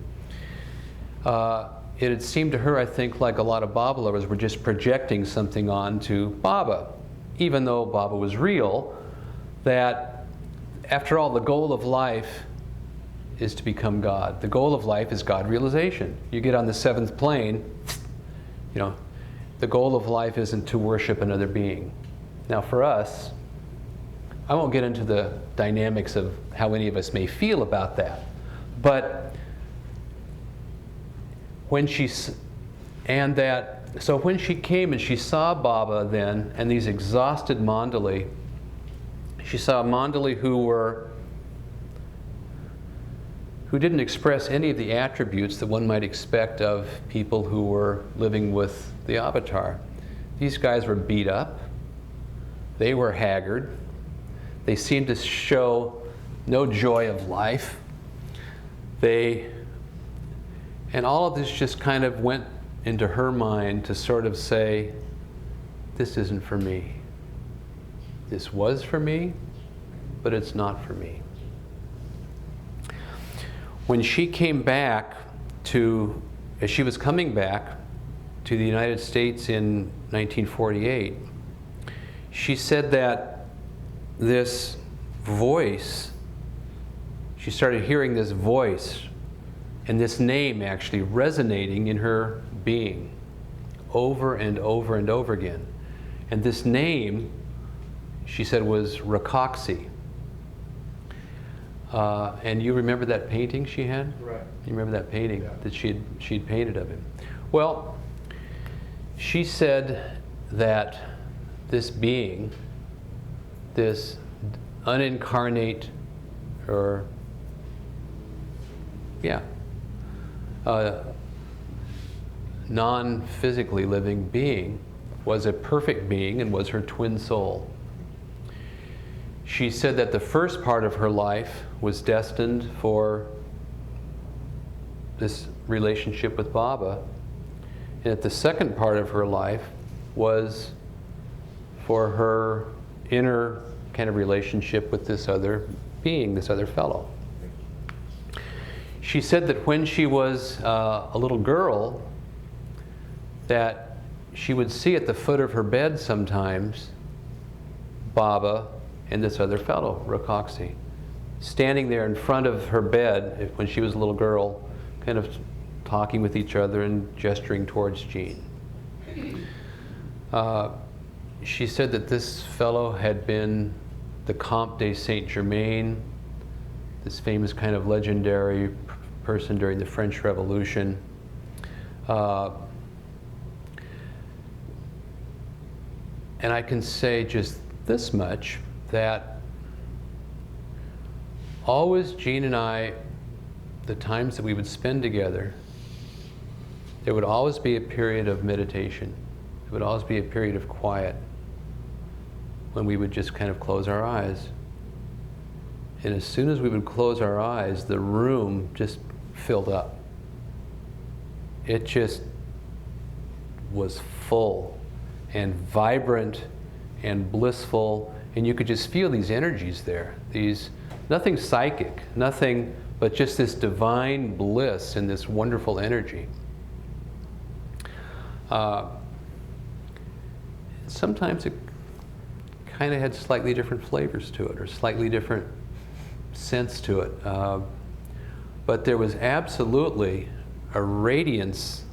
it had seemed to her, I think, like a lot of Baba lovers were just projecting something onto Baba, even though Baba was real, that after all, the goal of life is to become God. The goal of life is God realization. You get on the seventh plane, the goal of life isn't to worship another being. Now for us, I won't get into the dynamics of how any of us may feel about that, but when she came and she saw Baba then, and these exhausted Mandali, she saw Mandali who didn't express any of the attributes that one might expect of people who were living with the avatar. These guys were beat up, they were haggard, they seemed to show no joy of life. And all of this just kind of went into her mind to sort of say, this isn't for me. This was for me, but it's not for me. When she came back as she was coming back to the United States in 1948, she said that this voice, she started hearing this voice and this name actually resonating in her being over and over and over again. And this name, she said, was Rakoxi. And you remember that painting she had? Right. You remember that painting Yeah. that she'd painted of him? Well, she said that this being, this unincarnate, non-physically living being, was a perfect being and was her twin soul. She said that the first part of her life was destined for this relationship with Baba, and that the second part of her life was for her inner kind of relationship with this other being, this other fellow. She said that when she was a little girl, that she would see at the foot of her bed sometimes Baba and this other fellow, Rakoxi, standing there in front of her bed when she was a little girl, kind of talking with each other and gesturing towards Jean. She said that this fellow had been the Comte de Saint-Germain, this famous kind of legendary person during the French Revolution. And I can say just this much, that always Jean and I, the times that we would spend together, there would always be a period of meditation. There would always be a period of quiet when we would just kind of close our eyes. And as soon as we would close our eyes, the room just filled up. It just was full and vibrant and blissful, and you could just feel these energies there. Nothing psychic, nothing but just this divine bliss and this wonderful energy. Sometimes it kind of had slightly different flavors to it, or slightly different sense to it. But there was absolutely a radiance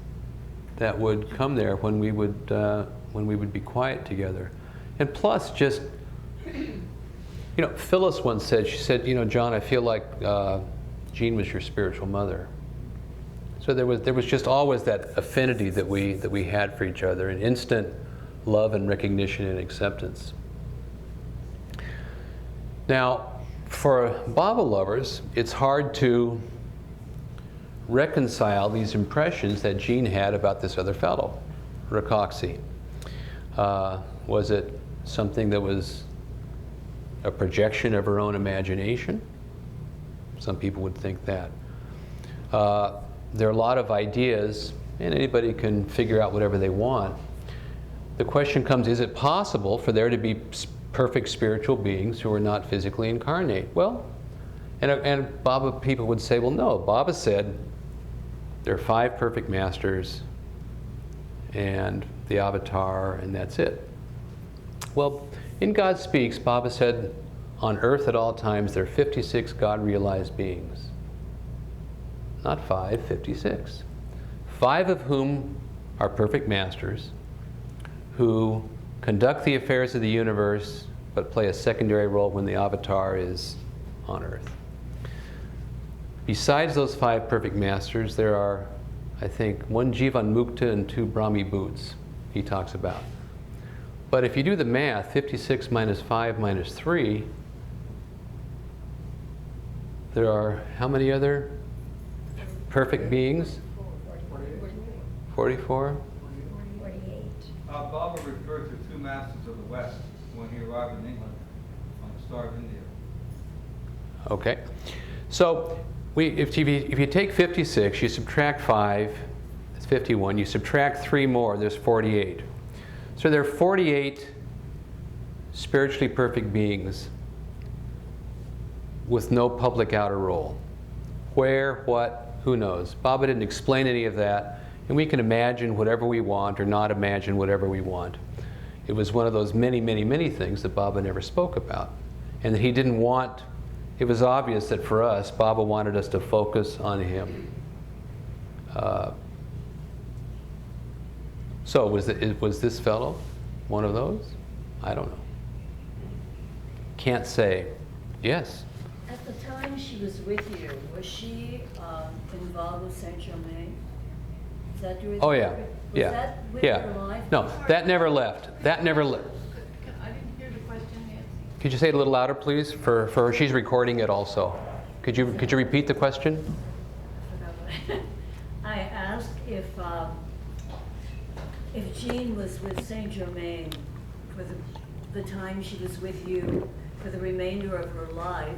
that would come there when we would be quiet together. And plus, just, Phyllis once said, she said, John, I feel like Jean was your spiritual mother. So there was just always that affinity that we had for each other, an instant love and recognition and acceptance. Now, for Baba lovers, it's hard to reconcile these impressions that Jean had about this other fellow, Rakoczy. Was it something that was a projection of her own imagination? Some people would think that. There are a lot of ideas, and anybody can figure out whatever they want. The question comes, is it possible for there to be perfect spiritual beings who are not physically incarnate? Well, and Baba people would say, well, no. Baba said there are 5 perfect masters and the avatar, and that's it. Well, in God Speaks, Baba said, on earth at all times there are 56 God-realized beings. Not 5, 56. 5 of whom are perfect masters who conduct the affairs of the universe but play a secondary role when the avatar is on earth. Besides those 5 perfect masters, there are, I think, 1 Jivan Mukta and 2 Brahmi Bhoots he talks about. But if you do the math, 56 minus 5 minus 3, there are how many other perfect beings? 44? Baba referred to 2 masters of the West when he arrived in England on the Star of India. Okay. So if you take 56, you subtract 5, it's 51. You subtract 3 more, there's 48. So there are 48 spiritually perfect beings with no public outer role. Where, what, who knows? Baba didn't explain any of that, and we can imagine whatever we want or not imagine whatever we want. It was one of those many, many, many things that Baba never spoke about. And that he didn't want, it was obvious that for us, Baba wanted us to focus on him. So was this fellow one of those? I don't know. Can't say. Yes? At the time she was with you, was she involved with Saint Germain? Is that during Oh yeah, was yeah, that with yeah. her life? No, that never left. That never left. I didn't hear the question, Nancy. Could you say it a little louder, please? For her, she's recording it also. Could you repeat the question? I asked if Jean was with Saint Germain for the time she was with you for the remainder of her life,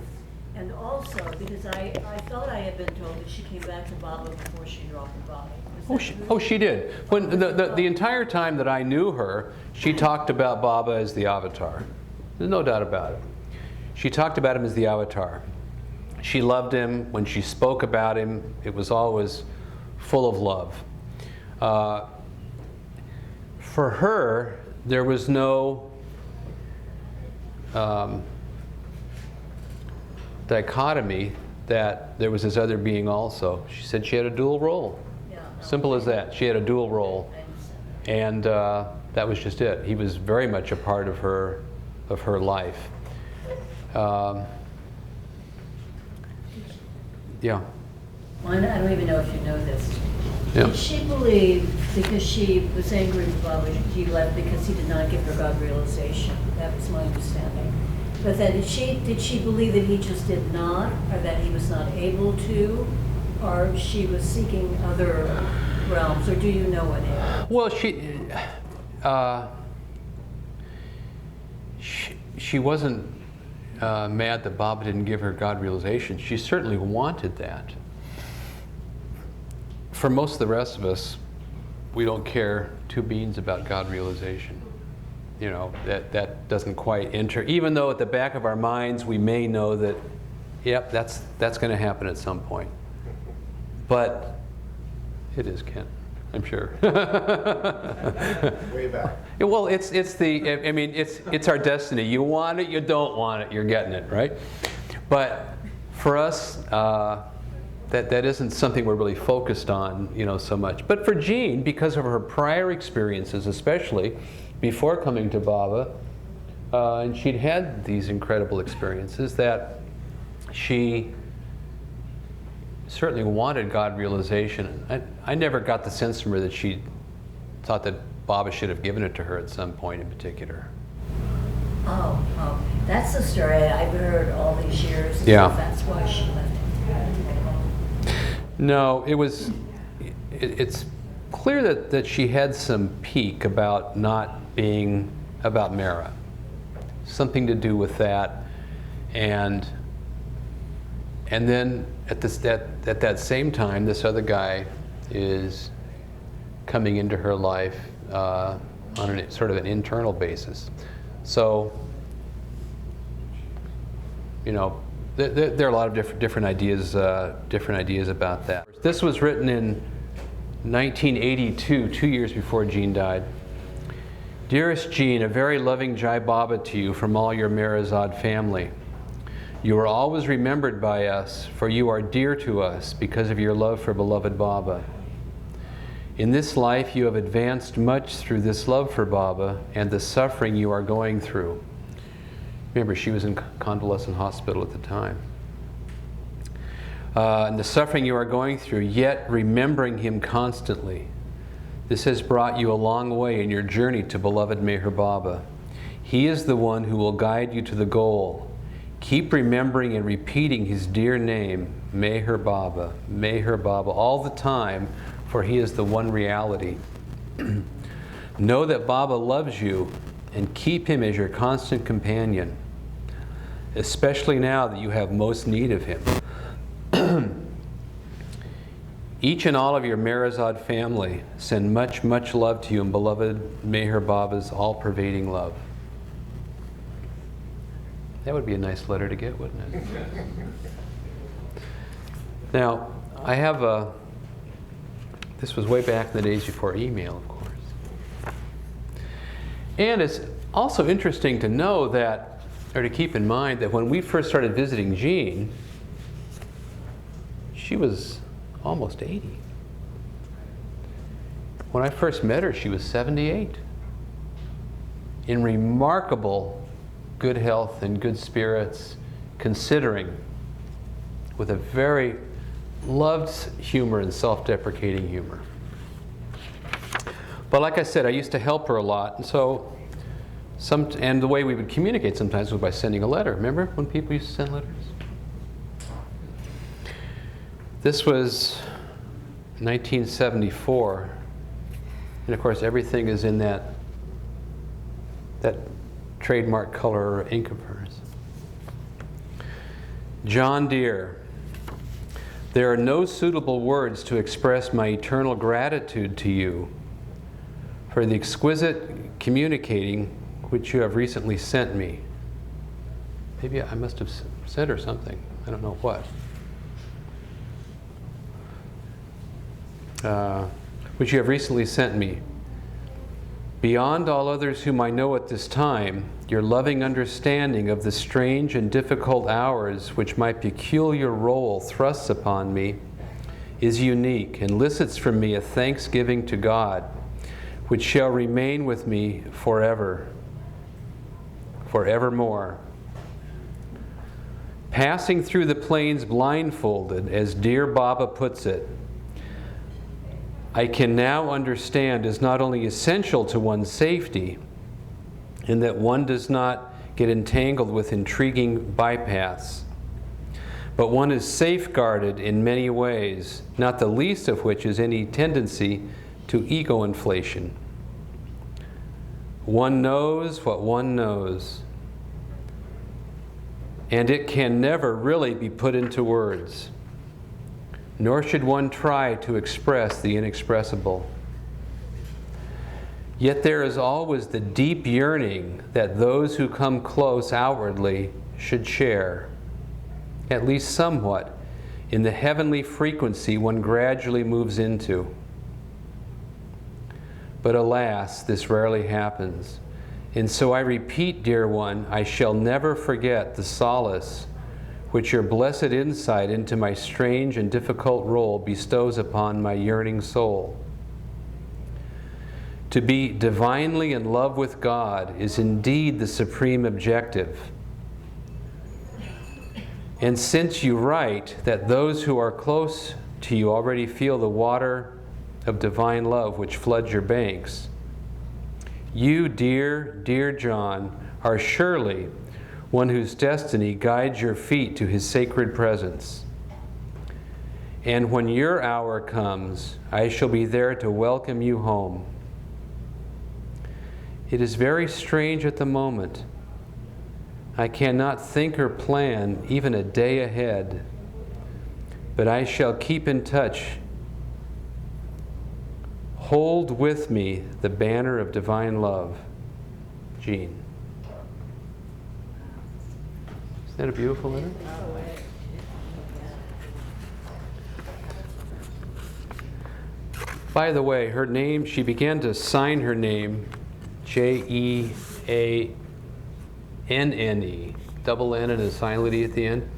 and also because I thought I had been told that she came back to Baba before she dropped the body. She did. When the entire time that I knew her, she talked about Baba as the avatar. There's no doubt about it. She talked about him as the avatar. She loved him. When she spoke about him, it was always full of love. For her, there was no dichotomy that there was this other being also. She said she had a dual role. Yeah. Simple as that. She had a dual role. And that was just it. He was very much a part of her life. Yeah. Well, I don't even know if you know this. Yeah. Did she believe, because she was angry with Baba, he left because he did not give her God realization? That was my understanding. But then did she believe that he just did not, or that he was not able to, or she was seeking other realms, or do you know any? Well, she wasn't mad that Baba didn't give her God realization. She certainly wanted that. For most of the rest of us, we don't care 2 beans about God realization. You know, that doesn't quite enter, even though at the back of our minds we may know that, yep, that's going to happen at some point. But it is, Ken, I'm sure. Way back. Well, it's our destiny. You want it, you don't want it, you're getting it, right? But for us, that isn't something we're really focused on, so much. But for Jean, because of her prior experiences, especially before coming to Baba, and she'd had these incredible experiences, that she certainly wanted God realization. I never got the sense from her that she thought that Baba should have given it to her at some point in particular. Oh, that's the story I've heard all these years. Yeah. That's why she left. No, it's clear that she had some pique about not being about Mara. Something to do with that. And then at that same time, this other guy is coming into her life on sort of an internal basis. So, there are a lot of different ideas about that. This was written in 1982, 2 years before Jean died. Dearest Jean, a very loving Jai Baba to you from all your Merazad family. You are always remembered by us, for you are dear to us because of your love for beloved Baba. In this life, you have advanced much through this love for Baba and the suffering you are going through. Remember, she was in convalescent hospital at the time. And the suffering you are going through, yet remembering him constantly. This has brought you a long way in your journey to beloved Meher Baba. He is the one who will guide you to the goal. Keep remembering and repeating his dear name, Meher Baba, all the time, for he is the one reality. Know that Baba loves you and keep him as your constant companion, especially now that you have most need of him. Each and all of your Merazad family send much, much love to you and beloved Meher Baba's all-pervading love. That would be a nice letter to get, wouldn't it? Now, I have this was way back in the days before email, of course. And it's also interesting to know that, or to keep in mind, that when we first started visiting Jean, she was almost 80. When I first met her, she was 78. In remarkable good health and good spirits, considering, with a very loved humor and self-deprecating humor. But like I said, I used to help her a lot, and so and the way we would communicate sometimes was by sending a letter. Remember when people used to send letters? This was 1974, and of course everything is in that trademark color or ink of hers. John dear, there are no suitable words to express my eternal gratitude to you for the exquisite communicating which you have recently sent me. Maybe I must have sent her something. I don't know what. Which you have recently sent me. Beyond all others whom I know at this time, your loving understanding of the strange and difficult hours which my peculiar role thrusts upon me is unique and elicits from me a thanksgiving to God, which shall remain with me forever, forevermore. Passing through the plains blindfolded, as dear Baba puts it, I can now understand is not only essential to one's safety, in that one does not get entangled with intriguing bypaths, but one is safeguarded in many ways, not the least of which is any tendency to ego inflation. One knows what one knows, and it can never really be put into words. Nor should one try to express the inexpressible. Yet there is always the deep yearning that those who come close outwardly should share, at least somewhat, in the heavenly frequency one gradually moves into. But alas, this rarely happens. And so I repeat, dear one, I shall never forget the solace which your blessed insight into my strange and difficult role bestows upon my yearning soul. To be divinely in love with God is indeed the supreme objective. And since you write that those who are close to you already feel the water of divine love which floods your banks, you, dear, dear John, are surely one whose destiny guides your feet to his sacred presence. And when your hour comes, I shall be there to welcome you home. It is very strange at the moment. I cannot think or plan even a day ahead, but I shall keep in touch. Hold with me the banner of divine love. Jean. Isn't that a beautiful letter? By the way, her name, she began to sign her name Jeanne, double N and a silent E at the end,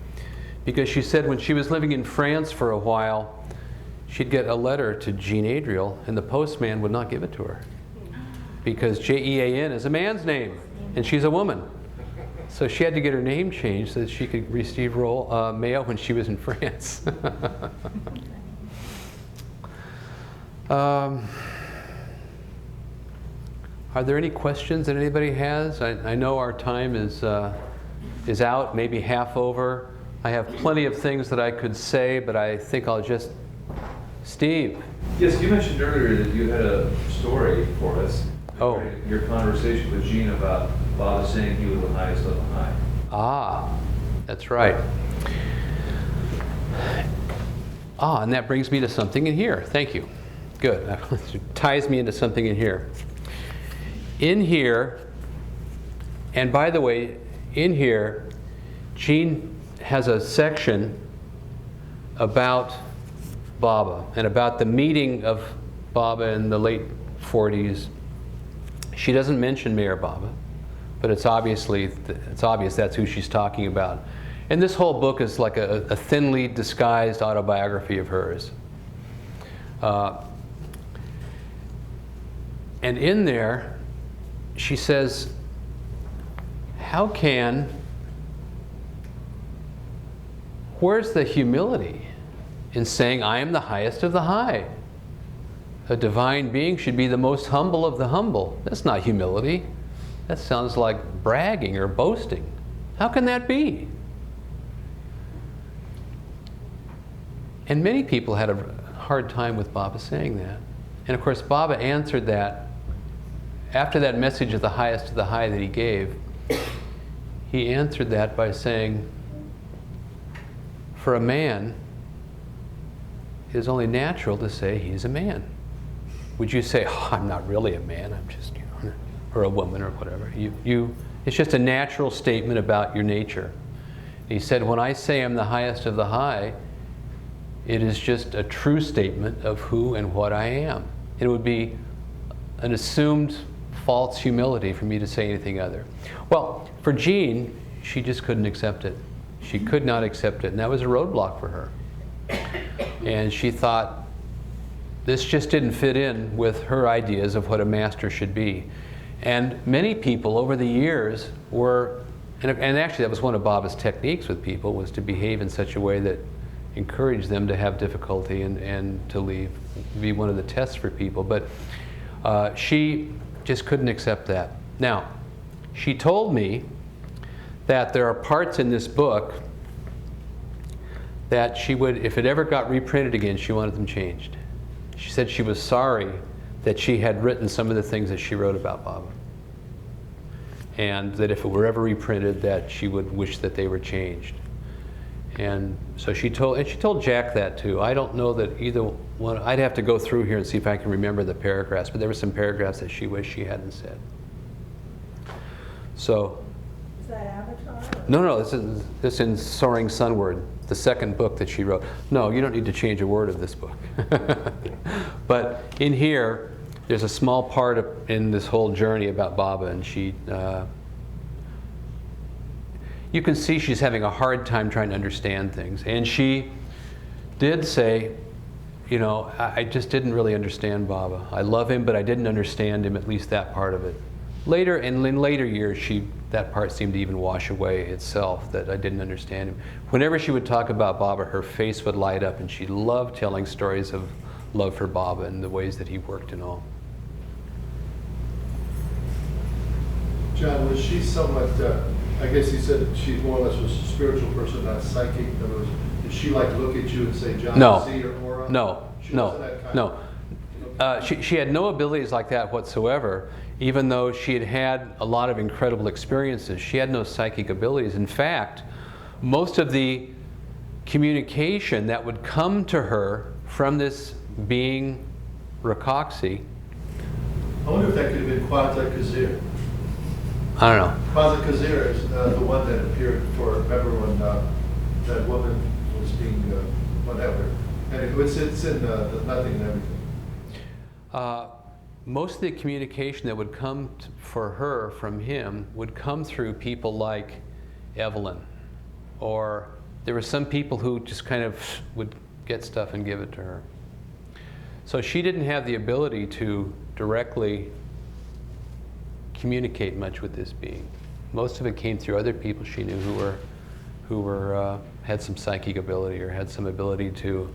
because she said when she was living in France for a while, she'd get a letter to Jean Adriel, and the postman would not give it to her because Jean is a man's name, and she's a woman. So she had to get her name changed so that she could receive mail when she was in France. Are there any questions that anybody has? I know our time is out, maybe half over. I have plenty of things that I could say, but I think I'll just... Steve. Yes, you mentioned earlier that you had a story for us. Oh. Your conversation with Jean about Bob saying he was the highest of the high. Ah, that's right. Ah, and that brings me to something in here. Thank you. Good. It ties me into something in here. In here, and by the way, in here, Jean has a section about Baba and about the meeting of Baba in the late 40s. She doesn't mention Mayor Baba, but it's obvious that's who she's talking about. And this whole book is like a thinly disguised autobiography of hers. And in there, she says, where's the humility in saying, I am the highest of the high? A divine being should be the most humble of the humble. That's not humility. That sounds like bragging or boasting. How can that be? And many people had a hard time with Baba saying that. And of course, Baba answered that. After that message of the highest of the high that he gave, he answered that by saying, for a man, it is only natural to say he's a man. Would you say, oh, I'm not really a man, I'm just, or a woman or whatever. It's just a natural statement about your nature. He said, when I say I'm the highest of the high, it is just a true statement of who and what I am. It would be an assumed false humility for me to say anything other. Well, for Jean, she just couldn't accept it. She could not accept it, and that was a roadblock for her. And she thought, this just didn't fit in with her ideas of what a master should be. And many people over the years were, and actually that was one of Baba's techniques with people, was to behave in such a way that encouraged them to have difficulty and to leave, be one of the tests for people. But she just couldn't accept that. Now, she told me that there are parts in this book that she would, if it ever got reprinted again, she wanted them changed. She said she was sorry that she had written some of the things that she wrote about Baba. And that if it were ever reprinted, that she would wish that they were changed. And so she told Jack that too. I don't know that either one, I'd have to go through here and see if I can remember the paragraphs, but there were some paragraphs that she wished she hadn't said. So. Is that Avatar? No, this is in Soaring Sunward, the second book that she wrote. No, you don't need to change a word of this book. But in here, there's a small part in this whole journey about Baba, and she, you can see she's having a hard time trying to understand things. And she did say, you know, I just didn't really understand Baba. I love him, but I didn't understand him, at least that part of it. Later, in later years, that part seemed to even wash away itself, that I didn't understand him. Whenever she would talk about Baba, her face would light up, and she loved telling stories of love for Baba and the ways that he worked and all. John, was she somewhat, I guess he said she more or less was a spiritual person, not psychic. In other words, did she like look at you and say, John, No. see your aura? No, She no, wasn't that kind no. She had no abilities like that whatsoever, even though she had had a lot of incredible experiences. She had no psychic abilities. In fact, most of the communication that would come to her from this being Rakoxi, I wonder if that could have been Kwanzaa Kazir. I don't know. Kwanzaa Kazir is the one that appeared for, remember when that woman was being, whatever. And it's in the Nothing and Everything. Most of the communication that would come for her from him would come through people like Evelyn, or there were some people who just kind of would get stuff and give it to her. So she didn't have the ability to directly communicate much with this being. Most of it came through other people she knew who had some psychic ability or had some ability to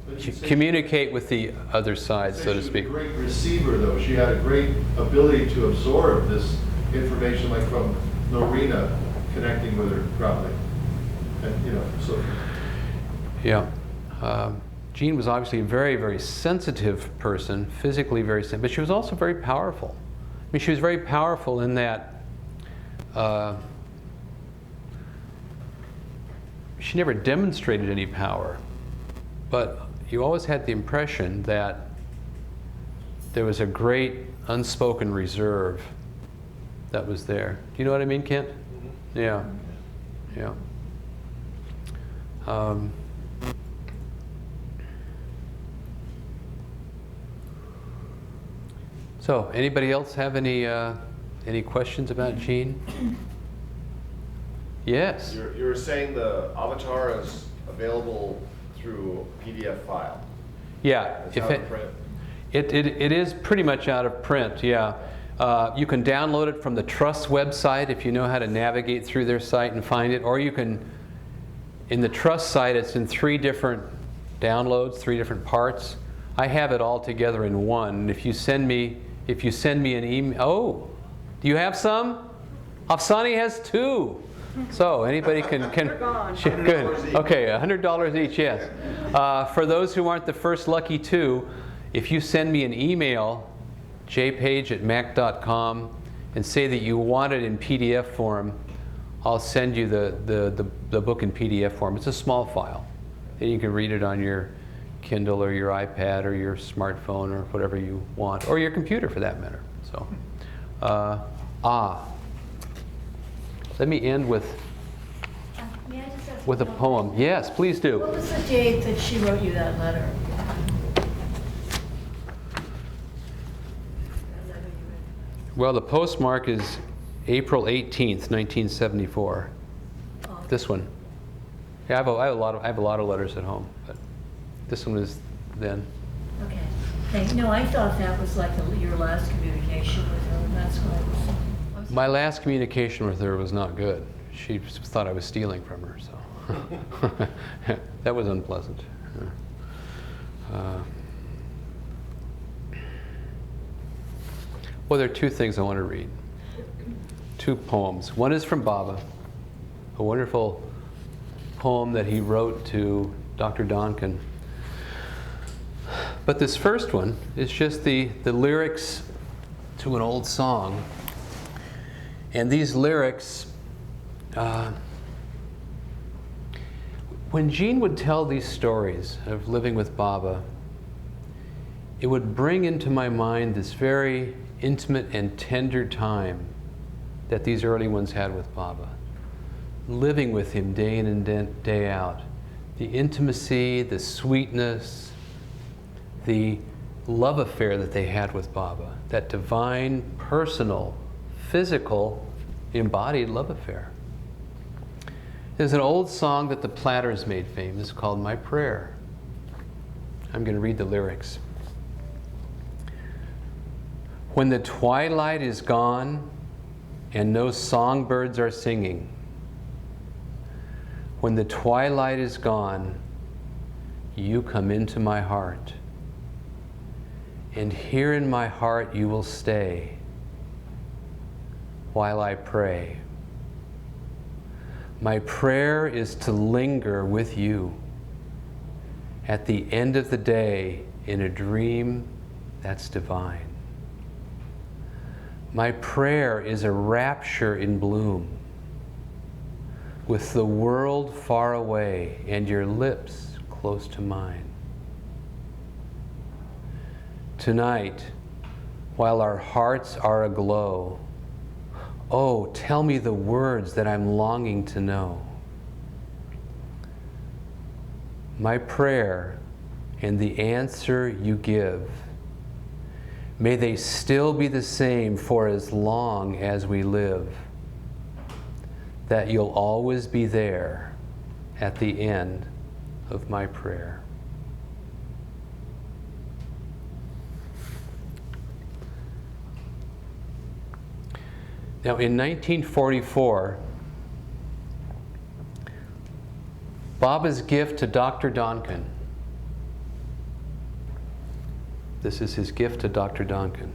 But you say communicate with the other side, so to speak. She was a great receiver, though. She had a great ability to absorb this information, like from Norina connecting with her, probably. And, you know, so. Yeah. Jean was obviously a very, very sensitive person, physically very sensitive, but she was also very powerful. I mean, she was very powerful in that she never demonstrated any power, but you always had the impression that there was a great unspoken reserve that was there. Do you know what I mean, Kent? Mm-hmm. Yeah. Yeah. So, anybody else have any questions about Jean? Yes. You were saying the avatar is available through PDF file. Yeah. It's out of print. It is pretty much out of print, yeah. You can download it from the Trust website if you know how to navigate through their site and find it, or you can, in the Trust site, it's in 3 different downloads, 3 different parts. I have it all together in one. And if you send me an email, oh, do you have some? Afsani has 2. So anybody can gone. Good. Okay, $100 each, yes. For those who aren't the first lucky 2, if you send me an email, jpage@mac.com, and say that you want it in PDF form, I'll send you the book in PDF form. It's a small file, and you can read it on your Kindle or your iPad or your smartphone or whatever you want, or your computer for that matter. So, let me end with May I just ask a one more? poem. Yes, please do. What was the date that she wrote you that letter? Well, the postmark is April 18th, 1974. Oh, This one. Yeah, I have a lot of letters at home, but this one was then. okay. No, I thought that was like your last communication with her. That's what I was. My last communication with her was not good. She thought I was stealing from her, so that was unpleasant. Well, there are 2 things I want to read. 2 poems. One is from Baba, a wonderful poem that he wrote to Dr. Donkin. But this first one is just the lyrics to an old song. And these lyrics, when Jean would tell these stories of living with Baba, it would bring into my mind this very intimate and tender time that these early ones had with Baba. Living with him day in and day out. The intimacy, the sweetness, the love affair that they had with Baba. That divine, personal, physical, embodied love affair. There's an old song that the Platters made famous called My Prayer. I'm going to read the lyrics. When the twilight is gone and no songbirds are singing, when the twilight is gone, you come into my heart, and here in my heart you will stay while I pray. My prayer is to linger with you at the end of the day in a dream that's divine. My prayer is a rapture in bloom, with the world far away and your lips close to mine. Tonight, while our hearts are aglow, oh, tell me the words that I'm longing to know. My prayer and the answer you give, may they still be the same for as long as we live, that you'll always be there at the end of my prayer. Now, in 1944, Baba's gift to Dr. Donkin. This is his gift to Dr. Donkin.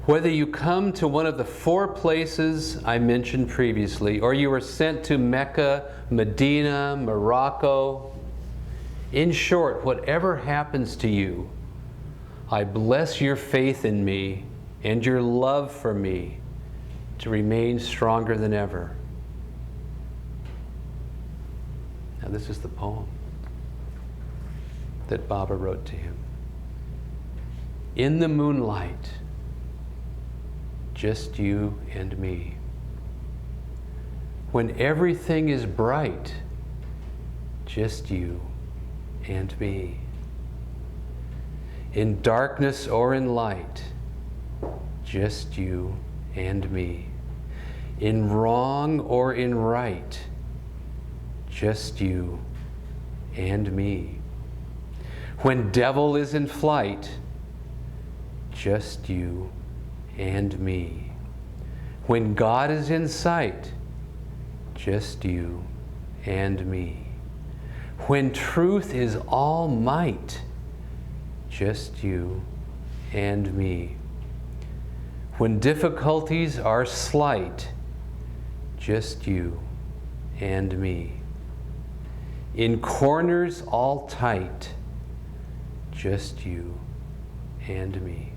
Whether you come to one of the 4 places I mentioned previously, or you are sent to Mecca, Medina, Morocco, in short, whatever happens to you, I bless your faith in me and your love for me to remain stronger than ever. Now, this is the poem that Baba wrote to him. In the moonlight, just you and me. When everything is bright, just you and me. In darkness or in light, just you and me. In wrong or in right, just you and me. When devil is in flight, just you and me. When God is in sight, just you and me. When truth is all might, just you and me. When difficulties are slight, just you and me. In corners all tight, just you and me.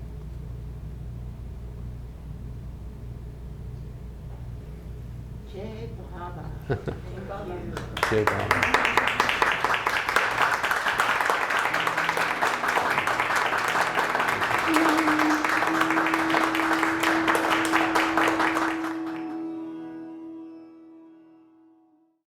Jai Baba. Jai Baba.